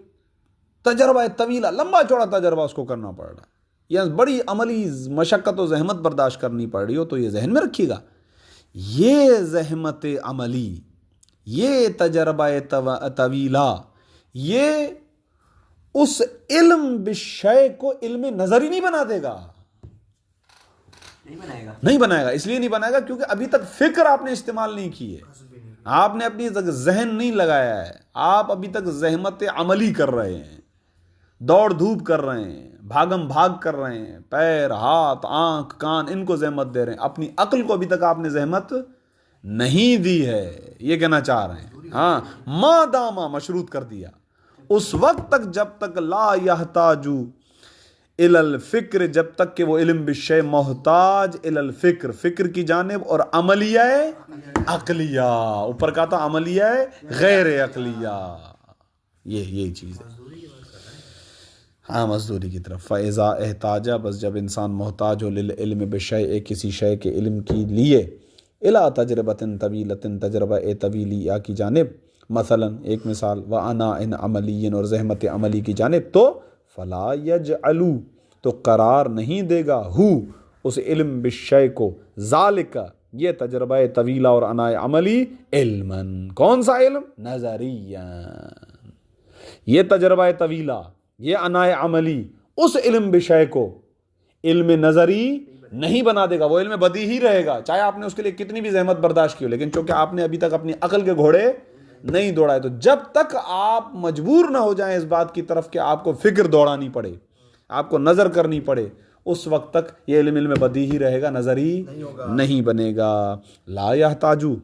تجربہ طویلہ، لمبا چوڑا تجربہ اس کو کرنا پڑ رہا ہے، یا بڑی عملی مشقت و زحمت برداشت کرنی پڑ رہی ہو، تو یہ ذہن میں رکھیے گا یہ زحمت عملی، یہ تجربہ طویلہ، یہ اس علم بالشیء کو علم نظری نہیں بنا دے گا، نہیں بنائے گا. اس لیے نہیں بنائے گا کیونکہ ابھی تک فکر آپ نے استعمال نہیں کی ہے، آپ نے اپنی ذہن نہیں لگایا ہے، آپ ابھی تک زحمت عملی کر رہے ہیں، دوڑ دھوپ کر رہے ہیں، بھاگم بھاگ کر رہے ہیں، پیر ہاتھ آنکھ کان ان کو زحمت دے رہے ہیں، اپنی عقل کو ابھی تک آپ نے زحمت نہیں دی ہے، یہ کہنا چاہ رہے ہیں. ہاں ما داما مشروط کر دیا، اس وقت تک جب تک لا یحتاجو الی الفکر، جب تک کہ وہ علم بالشیء محتاج الی الفکر، فکر کی جانب، اور عملیہ عقلیہ، اوپر کہا تھا عملیہ غیر عقلیہ، یہی چیز ہے. ہاں مزدوری کی طرف. فَإِذَا احتاجہ بس جب انسان محتاج ہو للعلم بشیء کسی شے کے علم کے لیے الا تجربۃ طویلۃ تجربہ طویلیہ کی جانب مثلا ایک مثال وعناء عملی اور زحمت عملی کی جانب تو فلا یجعل تو قرار نہیں دے گا ہو اس علم بالشیء کو ذالک یہ تجربہ طویلہ اور عناء عملی علما کون سا علم نظریہ یہ تجربہ طویلہ یہ عناء عملی اس علم بشیء کو علم نظری نہیں بنا دے گا وہ علم بدیہی رہے گا چاہے آپ نے اس کے لیے کتنی بھی زحمت برداشت کی ہو لیکن چونکہ آپ نے ابھی تک اپنی عقل کے گھوڑے نہیں دوڑائے تو جب تک آپ مجبور نہ ہو جائیں اس بات کی طرف کہ آپ کو فکر دوڑانی پڑے آپ کو نظر کرنی پڑے اس وقت تک یہ علم بدیہی رہے گا نظری نہیں بنے گا. لا یحتاجو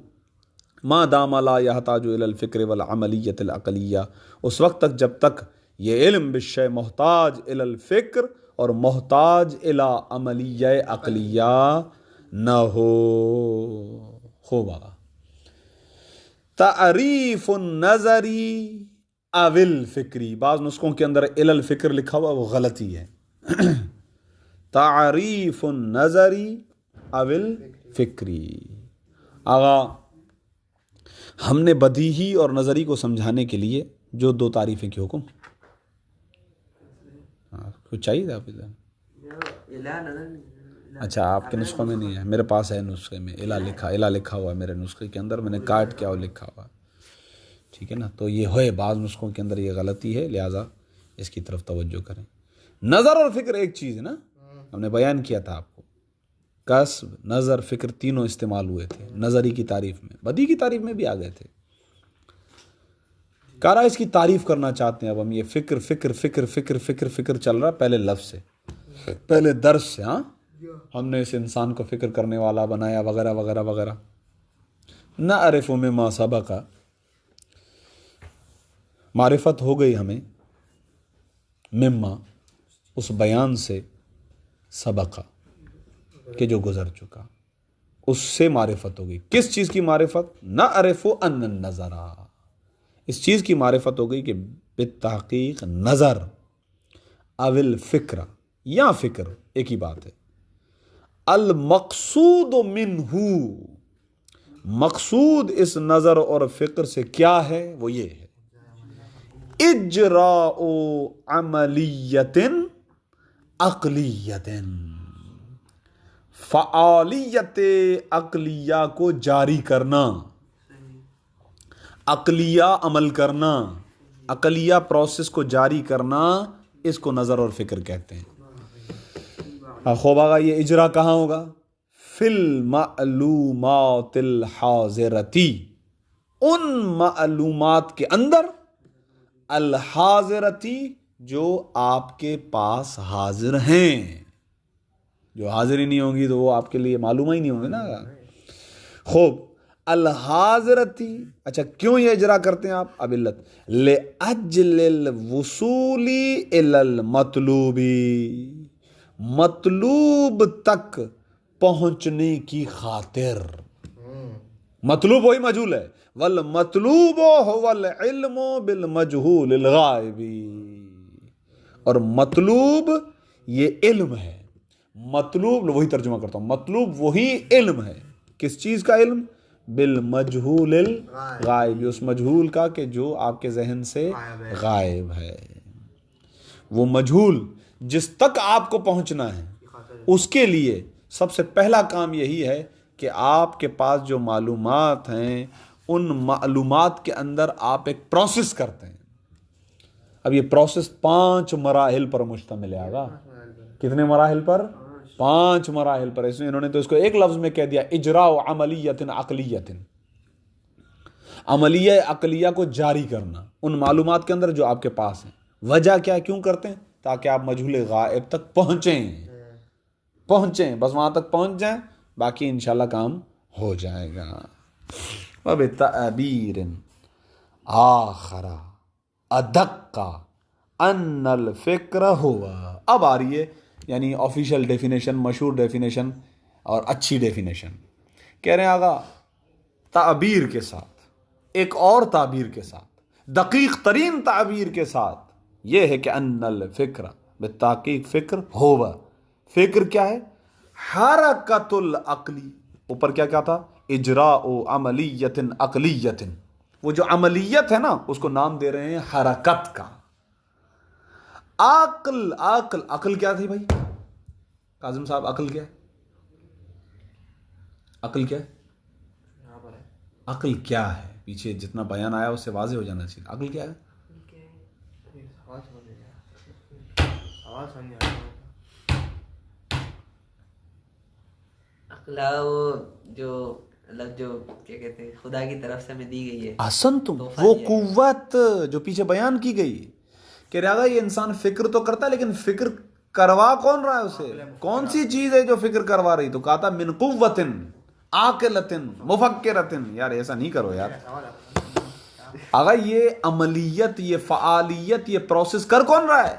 ما دام لا یحتاجو الی الفکر والعملیۃ العقلیہ اس وقت تک جب تک یہ علم بالشیء محتاج الی الفکر اور محتاج الی عملیہ عقلیہ نہ ہو. خوب آگا تعریف النظری او الفکری بعض نسخوں کے اندر الی الفکر لکھا ہوا وہ غلطی ہے. تعریف النظری او الفکری. آغا ہم نے بدیہی اور نظری کو سمجھانے کے لیے جو دو تعریفیں کی حکم کچھ چاہیے تھا آپ اچھا آپ کے نسخوں میں نہیں ہے میرے پاس ہے نسخے میں الا لکھا ہوا ہے میرے نسخے کے اندر میں نے کاٹ کیا اور لکھا ہوا ٹھیک ہے نا تو یہ ہوئے بعض نسخوں کے اندر یہ غلطی ہے لہٰذا اس کی طرف توجہ کریں. نظر اور فکر ایک چیز ہے نا ہم نے بیان کیا تھا آپ کو قصب نظر فکر تینوں استعمال ہوئے تھے نظری کی تعریف میں بدی کی تعریف میں بھی آ گئے تھے. کارا اس کی تعریف کرنا چاہتے ہیں اب ہم یہ فکر فکر فکر فکر فکر فکر چل رہا پہلے لفظ سے پہلے درس سے ہاں ہم نے اس انسان کو فکر کرنے والا بنایا وغیرہ وغیرہ وغیرہ. نہ عرف مما سبق معرفت ہو گئی ہمیں مما اس بیان سے سبق کہ جو گزر چکا اس سے معرفت ہو گئی. کس چیز کی معرفت نہ عرف ان النظر اس چیز کی معرفت ہو گئی کہ بالتحقیق نظر اول فکر یا فکر ایک ہی بات ہے. المقصود منہ مقصود اس نظر اور فکر سے کیا ہے وہ یہ ہے اجراء عملیت عقلیت فعالیت عقلیہ کو جاری کرنا عقلیہ عمل کرنا عقلیہ پروسیس کو جاری کرنا اس کو نظر اور فکر کہتے ہیں. خوب آگا یہ اجرا کہاں ہوگا فی المعلومات الحاضرتی ان معلومات کے اندر الحاضرتی جو آپ کے پاس حاضر ہیں جو حاضر ہی نہیں ہوں گی تو وہ آپ کے لیے معلوم ہی نہیں ہوں گے نا. خوب الحاضرتی اچھا کیوں یہ اجرا کرتے ہیں آپ اب علت لأجل الوصول الی المطلوبی مطلوب تک پہنچنے کی خاطر. مطلوب وہی مجہول ہے والمطلوب هو العلم بالمجہول الغائب اور مطلوب یہ علم ہے مطلوب وہی ترجمہ کرتا ہوں مطلوب وہی علم ہے کس چیز کا علم بالمجہول الغائب اس مجہول کا کہ جو آپ کے ذہن سے غائب ہے. وہ مجہول جس تک آپ کو پہنچنا ہے اس کے لیے سب سے پہلا کام یہی ہے کہ آپ کے پاس جو معلومات ہیں ان معلومات کے اندر آپ ایک پروسیس کرتے ہیں. اب یہ پروسیس 5 مراحل پر مشتمل ہے آگا کتنے مراحل پر 5 مراحل پر. اس میں انہوں نے تو اس کو ایک لفظ میں کہہ دیا اجراء عملیت عقلیت عملیہ عقلیہ کو جاری کرنا ان معلومات کے اندر جو آپ کے پاس ہیں. وجہ کیا کیوں کرتے ہیں تاکہ آپ مجہول غائب تک پہنچیں بس وہاں تک پہنچ جائیں باقی انشاءاللہ کام ہو جائے گا. وبتعبیر آخر ادق ان الفکر ہوا. اب آ رہی ہے یعنی آفیشیل ڈیفینیشن مشہور ڈیفینیشن اور اچھی ڈیفینیشن کہہ رہے ہیں آگا تعبیر کے ساتھ ایک اور تعبیر کے ساتھ دقیق ترین تعبیر کے ساتھ یہ ہے کہ ان الفکر بالتحقیق فکر ہوا، فکر کیا ہے؟ حرکت العقلی، اوپر کیا کیا تھا؟ اجراء عملیت عقلیت، وہ جو عملیت ہے نا اس کو نام دے رہے ہیں حرکت کا۔ عقل، عقل، عقل کیا تھی بھائی کاظم صاحب؟ عقل کیا ہے؟ عقل کیا ہے؟ عقل کیا ہے؟ پیچھے جتنا بیان آیا اس سے واضح ہو جانا چاہیے۔ عقل کیا ہے؟ عقل وہ جو مطلب جو کیا کہتے ہیں خدا کی طرف سے ہمیں دی گئی ہے، احسن تم، وہ قوت جو پیچھے بیان کی گئی کہ رہا یہ انسان فکر تو کرتا ہے لیکن فکر کروا کون رہا ہے اسے؟ کون سی چیز ہے جو فکر کروا رہی؟ تو کہا تھا من قوت عاقلۃ مفکرۃ۔ یار ایسا نہیں کرو یار، آگا یہ عملیت، یہ فعالیت، یہ پروسیس کر کون رہا ہے؟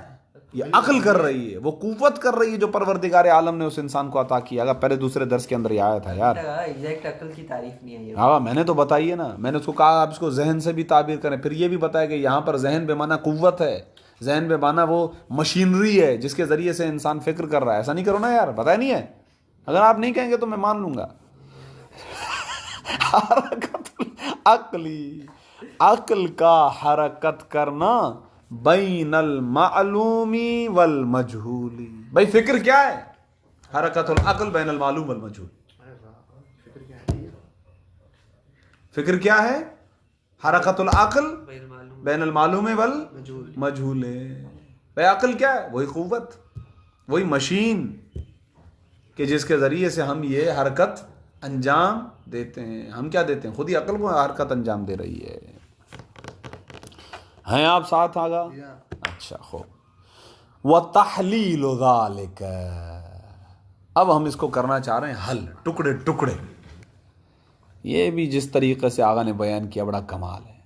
یہ عقل کر رہی ہے، وہ قوت کر رہی ہے جو پروردگار عالم نے اس انسان کو عطا کیا۔ پہلے دوسرے درس کے اندر یہ آیا تھا یار، ایگزیکٹ عقل کی تعریف نہیں ہے۔ ہاں میں نے تو بتائی ہے نا، میں نے اس کو کہا آپ اس کو ذہن سے بھی تعبیر کریں، پھر یہ بھی بتایا کہ یہاں پر ذہن بے معنی قوت ہے، ذہن بے معنی وہ مشینری ہے جس کے ذریعے سے انسان فکر کر رہا ہے۔ ایسا نہیں کرو نا یار، بتایا نہیں ہے؟ اگر آپ نہیں کہیں گے تو میں مان لوں گا۔ حرکت عقلی، عقل کا حرکت کرنا بین المعلومی والمجہولی۔ بھائی فکر کیا ہے؟ حرکت العقل بین المعلوم والمجہول۔ فکر کیا ہے؟ حرکت العقل بین المعلوم والمجہول۔ بھائی عقل کیا ہے؟ وہی قوت، وہی مشین کہ جس کے ذریعے سے ہم یہ حرکت انجام دیتے ہیں۔ ہم کیا دیتے ہیں؟ خود ہی عقل کو حرکت انجام دے رہی ہے۔ ہیں آپ ساتھ آگا؟ اچھا خوب۔ وَتَحْلِيلُ ذَلِكَ، اب ہم اس کو کرنا چاہ رہے ہیں حل، ٹکڑے ٹکڑے۔ یہ بھی جس طریقے سے آغا نے بیان کیا بڑا کمال ہے۔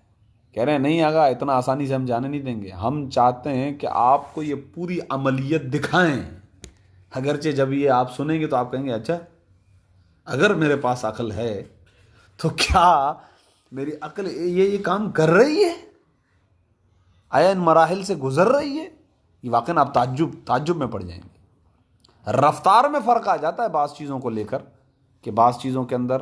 کہہ رہے ہیں نہیں آغا اتنا آسانی سے ہم جانے نہیں دیں گے، ہم چاہتے ہیں کہ آپ کو یہ پوری عملیت دکھائیں۔ اگرچہ جب یہ آپ سنیں گے تو آپ کہیں گے اچھا اگر میرے پاس عقل ہے تو کیا میری عقل یہ کام کر رہی ہے؟ آیا ان مراحل سے گزر رہی ہے؟ یہ واقعاً آپ تعجب میں پڑ جائیں گے۔ رفتار میں فرق آ جاتا ہے بعض چیزوں کو لے کر، کہ بعض چیزوں کے اندر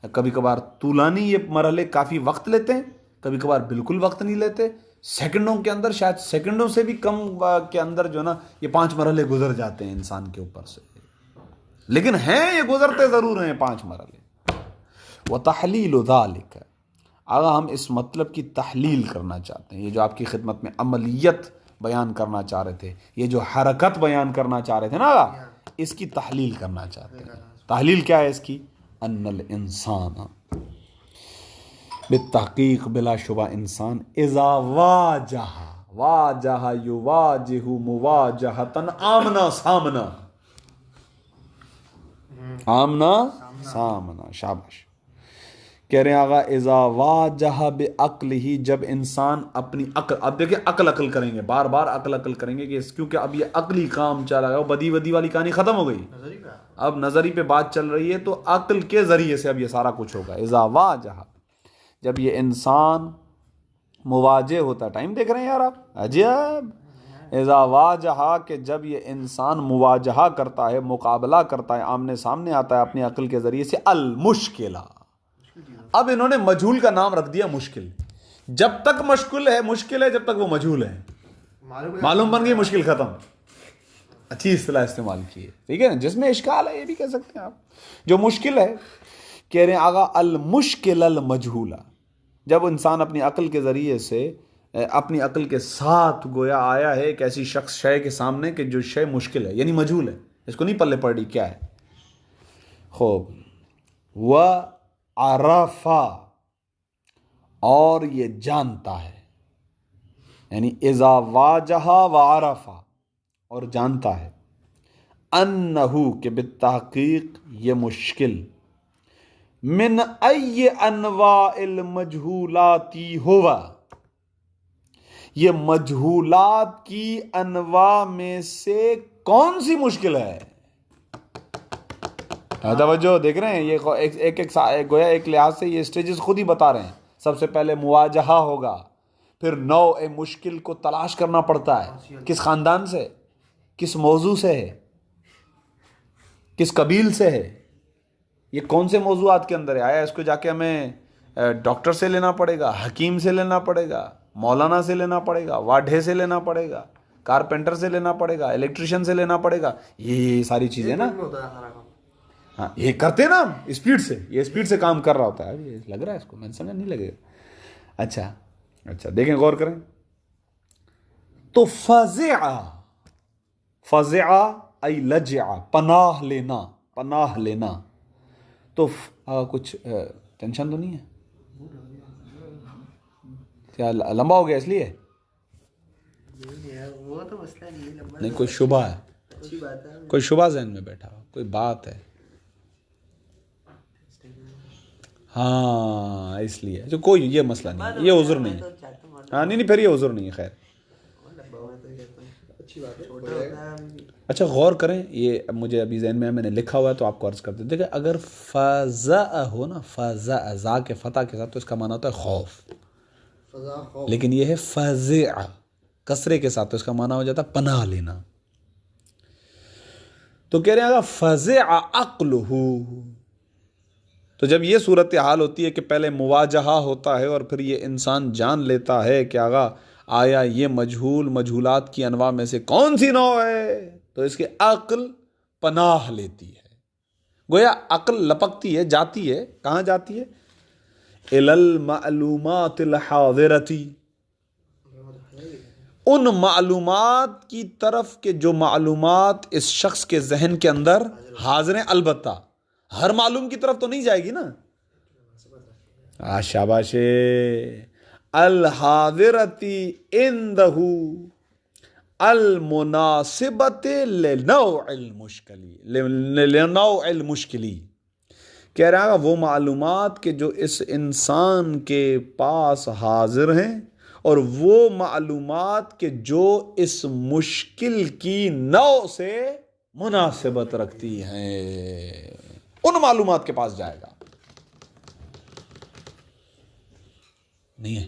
کبھی کبھار طولانی یہ مرحلے کافی وقت لیتے ہیں، کبھی کبھار بالکل وقت نہیں لیتے، سیکنڈوں کے اندر، شاید سیکنڈوں سے بھی کم کے اندر جو نا یہ 5 مرحلے گزر جاتے ہیں انسان کے اوپر سے، لیکن ہیں یہ گزرتے ضرور ہیں 5 مرحلے۔ وَتَحْلِيلُ ذَلِكَ، آگا ہم اس مطلب کی تحلیل کرنا چاہتے ہیں۔ یہ جو آپ کی خدمت میں عملیت بیان کرنا چاہ رہے تھے، یہ جو حرکت بیان کرنا چاہ رہے تھے نا آگا، اس کی تحلیل کرنا چاہتے ہیں۔ تحلیل کیا ہے اس کی؟ ان الانسان، بالتحقیق بلا شبہ انسان، اذا واجہ یواجہ مواجہتاً آمنا سامنا، آمنا سامنا، شاباش۔ کہہ رہے ہیں آغا اذا واجہ بعقلہ، جب انسان اپنی عقل، اب دیکھیں عقل کریں گے، بار بار عقل کریں گے، کہ کیونکہ اب یہ عقلی کام چلا گیا، بدی ودی والی کہانی ختم ہو گئی، اب نظری پہ بات چل رہی ہے، تو عقل کے ذریعے سے اب یہ سارا کچھ ہوگا۔ اذا واجہ، جب یہ انسان مواجہ ہوتا ہے، ٹائم دیکھ رہے ہیں یار آپ، عجیب، اذا واجہ، کہ جب یہ انسان مواجہہ کرتا ہے، مقابلہ کرتا ہے، آمنے سامنے آتا ہے اپنی عقل کے ذریعے سے، المشکلہ، اب انہوں نے مجہول کا نام رکھ دیا مشکل۔ جب تک مشکل ہے جب تک وہ مجہول ہے، معلوم بن گئی، مشکل ختم۔ اچھی اصطلاح استعمال کی ہے، ٹھیک ہے نا، جس میں اشکال ہے یہ بھی کہہ سکتے ہیں آپ، جو مشکل ہے۔ کہہ رہے ہیں آغا المشکل المجہولہ، جب انسان اپنی عقل کے ذریعے سے، اپنی عقل کے ساتھ گویا آیا ہے ایک ایسی شے کے سامنے کہ جو شے مشکل ہے، یعنی مجہول ہے، اس کو نہیں پلے پڑ رہی کیا ہے۔ خوب، وعرفا، اور یہ جانتا ہے، یعنی اذا واجہ وعرفا، اور جانتا ہے، انہو، کہ بالتحقیق یہ مشکل، من ای انواع المجہولات ہوا، یہ مجہولات کی انواع میں سے کون سی مشکل ہے؟ توجہ دیکھ رہے ہیں، یہ گویا ایک لحاظ سے یہ اسٹیجز خود ہی بتا رہے ہیں۔ سب سے پہلے مواجہہ ہوگا، پھر نوع مشکل کو تلاش کرنا پڑتا ہے، کس خاندان سے، کس موضوع سے ہے، کس قبیل سے ہے، یہ کون سے موضوعات کے اندر ہے، آیا اس کو جا کے ہمیں ڈاکٹر سے لینا پڑے گا، حکیم سے لینا پڑے گا، مولانا سے لینا پڑے گا، واڈھے سے لینا پڑے گا، کارپینٹر سے لینا پڑے گا، الیکٹریشین سے لینا پڑے گا، یہ ساری چیزیں نا، ہاں یہ کرتے نا ہم اسپیڈ سے، یہ اسپیڈ سے کام کر رہا ہوتا ہے، یہ لگ رہا ہے اس کو، میں نے سمجھا نہیں لگے گا. اچھا دیکھیں غور کریں. تو فزع ای لجع، پناہ لینا. تو کچھ ٹینشن تو نہیں ہے کیا؟ لمبا ہو گیا اس لیے؟ وہ تو مسئلہ نہیں، کوئی شبہ ہے، اچھی بات ہے. کوئی شبہ ذہن میں بیٹھا ہو، کوئی بات ہے؟ ہاں اس لیے جو کوئی یہ مسئلہ نہیں ہے، یہ عذر نہیں ہے. ہاں نہیں پھر یہ عذر نہیں ہے. خیر اچھا غور کریں، یہ مجھے ابھی ذہن میں نے لکھا ہوا ہے تو آپ کو عرض کرتے دیکھیں. اگر فزع ہو نا، فزع ذا کے فتح کے ساتھ، تو اس کا معنی ہوتا ہے خوف. لیکن یہ ہے فزع کسرے کے ساتھ، تو اس کا معنی ہو جاتا ہے پناہ لینا. تو کہہ رہے ہیں فزع عقلہ. تو جب یہ صورتحال ہوتی ہے کہ پہلے مواجہہ ہوتا ہے اور پھر یہ انسان جان لیتا ہے کہ آیا یہ مجہولات کی انواع میں سے کون سی نوع ہے، تو اس کی عقل پناہ لیتی ہے. گویا عقل لپکتی ہے، جاتی ہے، کہاں جاتی ہے؟ الی المعلومات الحاضرتی، ان معلومات کی طرف کہ جو معلومات اس شخص کے ذہن کے اندر حاضر ہیں. البتہ ہر معلوم کی طرف تو نہیں جائے گی نا. شاباش. الحاضرتی عندہ المناسبت لنوع المشکلی. کہہ رہا وہ معلومات کہ جو اس انسان کے پاس حاضر ہیں، اور وہ معلومات کہ جو اس مشکل کی نوع سے مناسبت رکھتی ہیں، ان معلومات کے پاس جائے گا. نہیں ہے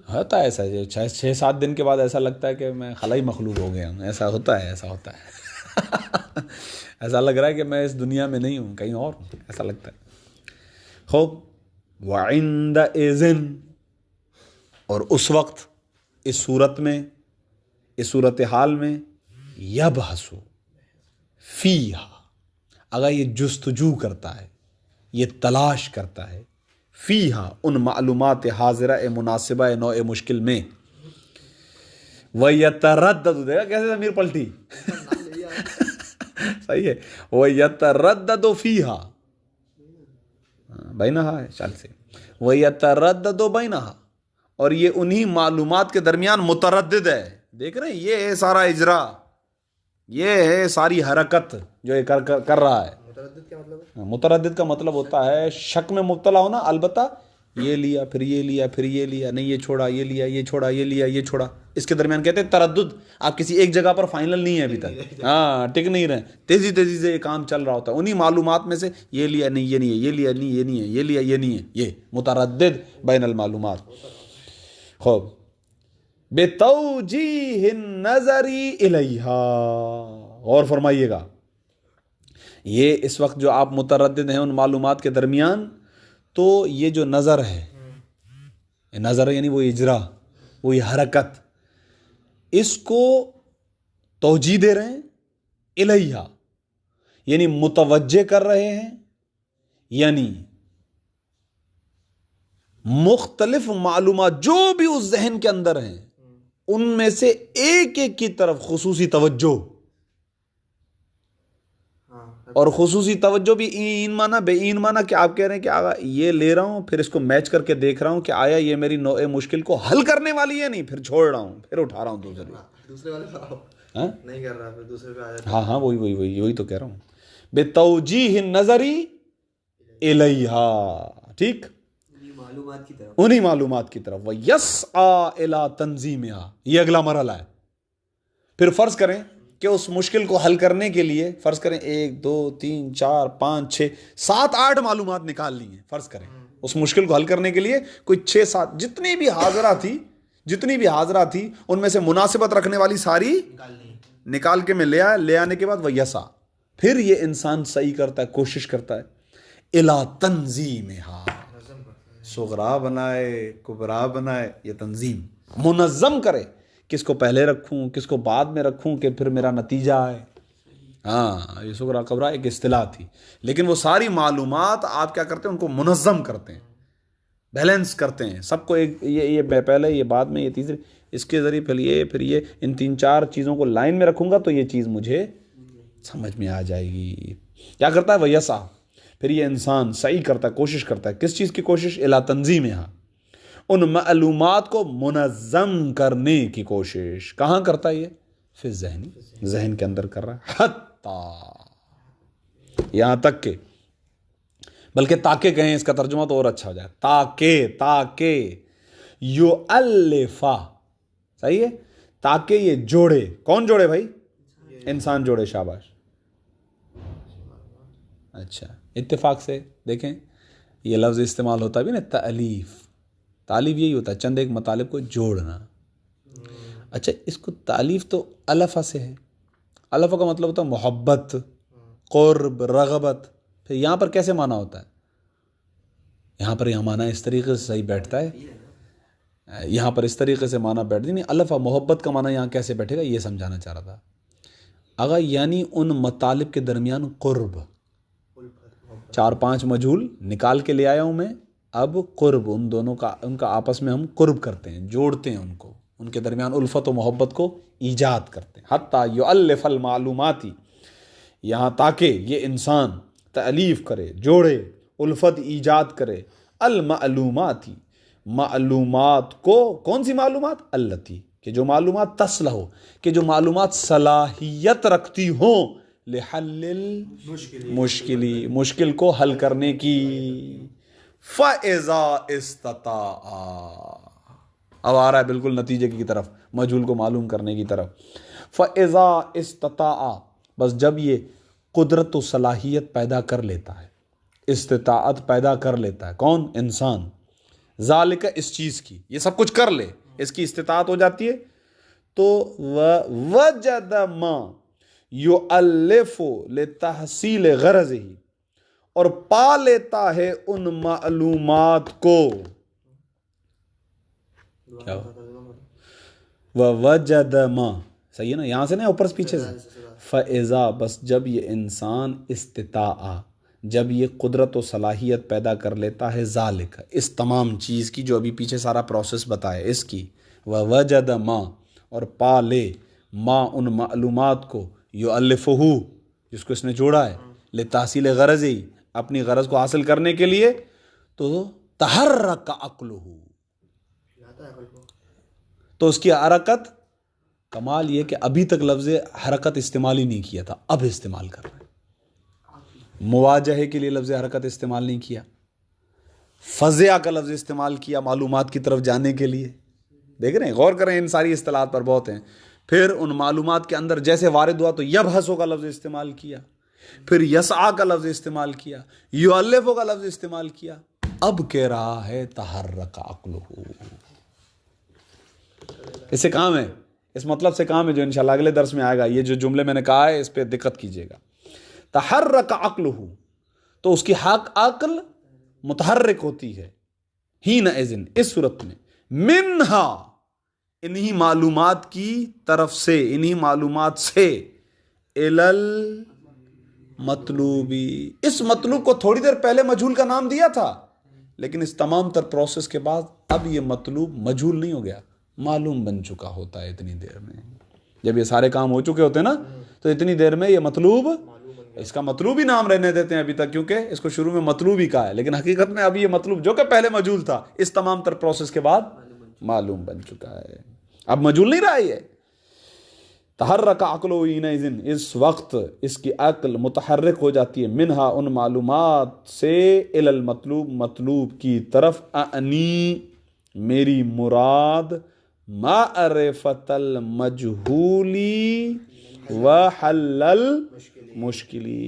ہوتا ہے ایسا، 6-7 دن کے بعد ایسا لگتا ہے کہ میں خلائی مخلوق ہو گیا ہوں. ایسا ہوتا ہے ایسا لگ رہا ہے کہ میں اس دنیا میں نہیں ہوں، کہیں اور ہوں، ایسا لگتا ہے. خوب وعندئذ، اور اس وقت، اس صورت میں، اس صورتحال میں، یبحث فیہا، اگر یہ جستجو کرتا ہے، یہ تلاش کرتا ہے، فیہا ان معلومات حاضرہ مناسبہ نوع مشکل میں، وَيَتَرَدَّدُ، دیکھا کیسے ضمیر پلٹی، صحیح ہے، وَيَتَرَدَّدُ فِيهَا، بینہا ہے چال سے، وَيَتَرَدَّدُ بینہا، اور یہ انہی معلومات کے درمیان متردد ہے. دیکھ رہے ہیں، یہ ہے سارا اجرا، یہ ہے ساری حرکت جو یہ کر رہا ہے. متردد کیا مطلب ہے؟ متردد کا مطلب ہوتا ہے شک میں مبتلا ہونا. البتہ یہ لیا پھر یہ لیا پھر یہ لیا، نہیں یہ چھوڑا یہ لیا، یہ چھوڑا یہ لیا، یہ چھوڑا. اس کے درمیان کہتے ہیں تردد. آپ کسی ایک جگہ پر فائنل نہیں ہے ابھی تک، ہاں ٹک نہیں رہے، تیزی سے یہ کام چل رہا ہوتا ہے. انہی معلومات میں سے یہ لیا نہیں یہ نہیں ہے، یہ لیا نہیں یہ نہیں ہے، یہ لیا یہ نہیں ہے، یہ متردد بین المعلومات. خوب بتوجیہ النظر الیہا، غور فرمائیے گا. یہ اس وقت جو آپ متردد ہیں ان معلومات کے درمیان، تو یہ جو نظر ہے، یہ نظر یعنی وہ اجرا، وہی حرکت، اس کو توجیہ دے رہے ہیں، الیہا یعنی متوجہ کر رہے ہیں، یعنی مختلف معلومات جو بھی اس ذہن کے اندر ہیں ان میں سے ایک ایک کی طرف خصوصی توجہ. اور خصوصی توجہ بھی این مانا بے این مانا کہ آپ کہہ رہے ہیں کہ آگا یہ لے رہا ہوں، پھر اس کو میچ کر کے دیکھ رہا ہوں کہ آیا یہ میری نوع مشکل کو حل کرنے والی ہے، نہیں پھر چھوڑ رہا ہوں، پھر اٹھا رہا ہوں دوسرے والے نہیں کر رہا، پھر دوسرے پہ آ جاتا. ہاں وہی تو کہہ رہا ہوں. بتوجیہ النظر الیہا، ٹھیک، انہی معلومات کی طرف. وَيَسْعَى إِلَىٰ تَنظِيمِهَا، یہ اگلا مرحلہ ہے. پھر فرض کریں کہ اس مشکل کو حل کرنے کے لیے فرض کریں 1 2 3 4 5 6 7 8 معلومات نکال لی ہیں. فرض کریں اس مشکل کو حل کرنے کے لیے کوئی 6 7 جتنی بھی حاضرہ تھی، جتنی بھی حاضرہ تھی ان میں سے مناسبت رکھنے والی ساری نکال کے میں لے آیا. لے آنے کے بعد وہ یسا، پھر یہ انسان صحیح کرتا ہے، کوشش کرتا ہے الا تنظیمہا، صغرا بنائے کبرا بنائے، یہ تنظیم منظم کرے، کس کو پہلے رکھوں کس کو بعد میں رکھوں کہ پھر میرا نتیجہ آئے. ہاں یہ صغرا کبرا ایک اصطلاح تھی، لیکن وہ ساری معلومات آپ کیا کرتے ہیں، ان کو منظم کرتے ہیں، بیلنس کرتے ہیں سب کو. ایک یہ پہلے، یہ بعد میں، یہ تیسری، اس کے ذریعے پھر یہ ان 3-4 چیزوں کو لائن میں رکھوں گا تو یہ چیز مجھے سمجھ میں آ جائے گی. کیا کرتا ہے وہ یسا، پھر یہ انسان صحیح کرتا ہے، کوشش کرتا ہے. کس چیز کی کوشش؟ الا تنظیمہا، ان معلومات کو منظم کرنے کی کوشش. کہاں کرتا ہے یہ؟ پھر ذہن کے اندر کر رہا ہے. حتی، یہاں تک کہ، بلکہ تاکہ کہیں، اس کا ترجمہ تو اور اچھا ہو جائے، تاکہ یؤلفا، صحیح ہے، تاکہ یہ جوڑے. کون جوڑے بھائی؟ انسان جوڑے. شاباش. اچھا، اتفاق سے دیکھیں یہ لفظ استعمال ہوتا بھی نا، تالیف. تالیف یہی ہوتا ہے، چند ایک مطالب کو جوڑنا. اچھا، اس کو تالیف تو الفا سے ہے. الفا کا مطلب ہوتا ہے محبت، قرب، رغبت. پھر یہاں پر کیسے معنی ہوتا ہے؟ یہاں پر یہ معنی اس طریقے سے صحیح بیٹھتا ہے، یہاں پر اس طریقے سے معنی بیٹھتی نہیں. الفا محبت کا معنی یہاں کیسے بیٹھے گا یہ سمجھانا چاہ رہا تھا. آگا یعنی ان مطالب کے درمیان قرب. 4-5 مجہول نکال کے لے آیا ہوں میں. اب قرب، ان دونوں کا، ان کا آپس میں ہم قرب کرتے ہیں، جوڑتے ہیں ان کو، ان کے درمیان الفت و محبت کو ایجاد کرتے ہیں. حتی یؤلف المعلوماتی، یہاں تاکہ یہ انسان تألیف کرے، جوڑے، الفت ایجاد کرے. المعلوماتی، معلومات کو. کون سی معلومات؟ التی، کہ جو معلومات تصلح ہو، کہ جو معلومات صلاحیت رکھتی ہوں لحل المشکلی، مشکل کو حل کرنے کی. فَإِذَا اسْتَطَاعَ، اب آ رہا ہے بالکل نتیجے کی طرف، مجہول کو معلوم کرنے کی طرف. فَإِذَا اسْتَطَاعَ، بس جب یہ قدرت و صلاحیت پیدا کر لیتا ہے، استطاعت پیدا کر لیتا ہے. کون؟ انسان. ذالک، اس چیز کی، یہ سب کچھ کر لے، اس کی استطاعت ہو جاتی ہے. تو وجد ما یؤلف لتحصیل غرضہ، اور پا لیتا ہے ان معلومات کو. کیا وجد ما، صحیح ہے نا، یہاں سے نہیں، اوپر سے پیچھے سے. فَإِذَا، بس جب یہ انسان استطاع، جب یہ قدرت و صلاحیت پیدا کر لیتا ہے، ذالک، اس تمام چیز کی جو ابھی پیچھے سارا پروسیس بتایا اس کی. وَوَجَدَ مَا، اور پا لے، ما، ان معلومات کو، یؤلفہ، جس کو اس نے جوڑا ہے، لتحصیل غرضی، اپنی غرض کو حاصل کرنے کے لیے. تو تحرک عقلہ، تو اس کی حرکت. کمال یہ کہ ابھی تک لفظ حرکت استعمال ہی نہیں کیا تھا، اب استعمال کر رہے ہیں. مواجہے کے لیے لفظ حرکت استعمال نہیں کیا، فزع کا لفظ استعمال کیا معلومات کی طرف جانے کے لیے. دیکھ رہے ہیں، غور کریں، ان ساری اصطلاحات پر بہت ہیں. پھر ان معلومات کے اندر جیسے وارد ہوا تو یبحث کا لفظ استعمال کیا، پھر یسعی کا لفظ استعمال کیا، یؤلف کا لفظ استعمال کیا. اب کہہ رہا ہے تحرک عقلہ. اس سے کام ہے، اس مطلب سے کام ہے جو انشاءاللہ اگلے درس میں آئے گا. یہ جو جملے میں نے کہا ہے اس پہ دقت کیجیے گا. تحرک عقلہ، تو اس کی عقل متحرک ہوتی ہے. حین اذن، اس صورت میں، منہا، انہی معلومات کی طرف سے، انہی معلومات سے، الل مطلوبی، اس مطلوب کو تھوڑی دیر پہلے مجہول کا نام دیا تھا، لیکن اس تمام تر پروسیس کے بعد اب یہ مطلوب مجہول نہیں ہو گیا، معلوم بن چکا ہوتا ہے. اتنی دیر میں جب یہ سارے کام ہو چکے ہوتے ہیں نا، تو اتنی دیر میں یہ مطلوب، اس کا مطلوب ہی نام رہنے دیتے ہیں ابھی تک، کیونکہ اس کو شروع میں مطلوب ہی کہا ہے، لیکن حقیقت میں اب یہ مطلوب جو کہ پہلے مجہول تھا، اس تمام تر پروسیس کے بعد معلوم بن چکا ہے، اب مجہول نہیں رہا. یہ تحرک عقلہ حینئذ، اس وقت اس کی عقل متحرک ہو جاتی ہے، منہا، ان معلومات سے، الی المطلوب، مطلوب کی طرف. اعنی، میری مراد، معرفت المجہولی وحل المشکلی،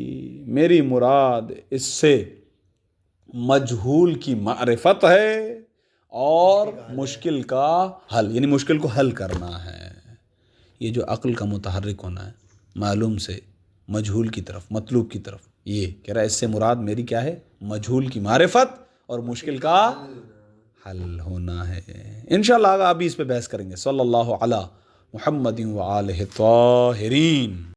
میری مراد اس سے مجہول کی معرفت ہے اور مشکل کا حل، یعنی مشکل کو حل کرنا ہے. یہ جو عقل کا متحرک ہونا ہے معلوم سے مجہول کی طرف، مطلوب کی طرف، یہ کہہ رہا ہے اس سے مراد میری کیا ہے؟ مجہول کی معرفت اور مشکل کا حل ہونا ہے. انشاءاللہ آگے ابھی اس پہ بحث کریں گے. صلی اللہ علی محمد و آلہ الطاہرین.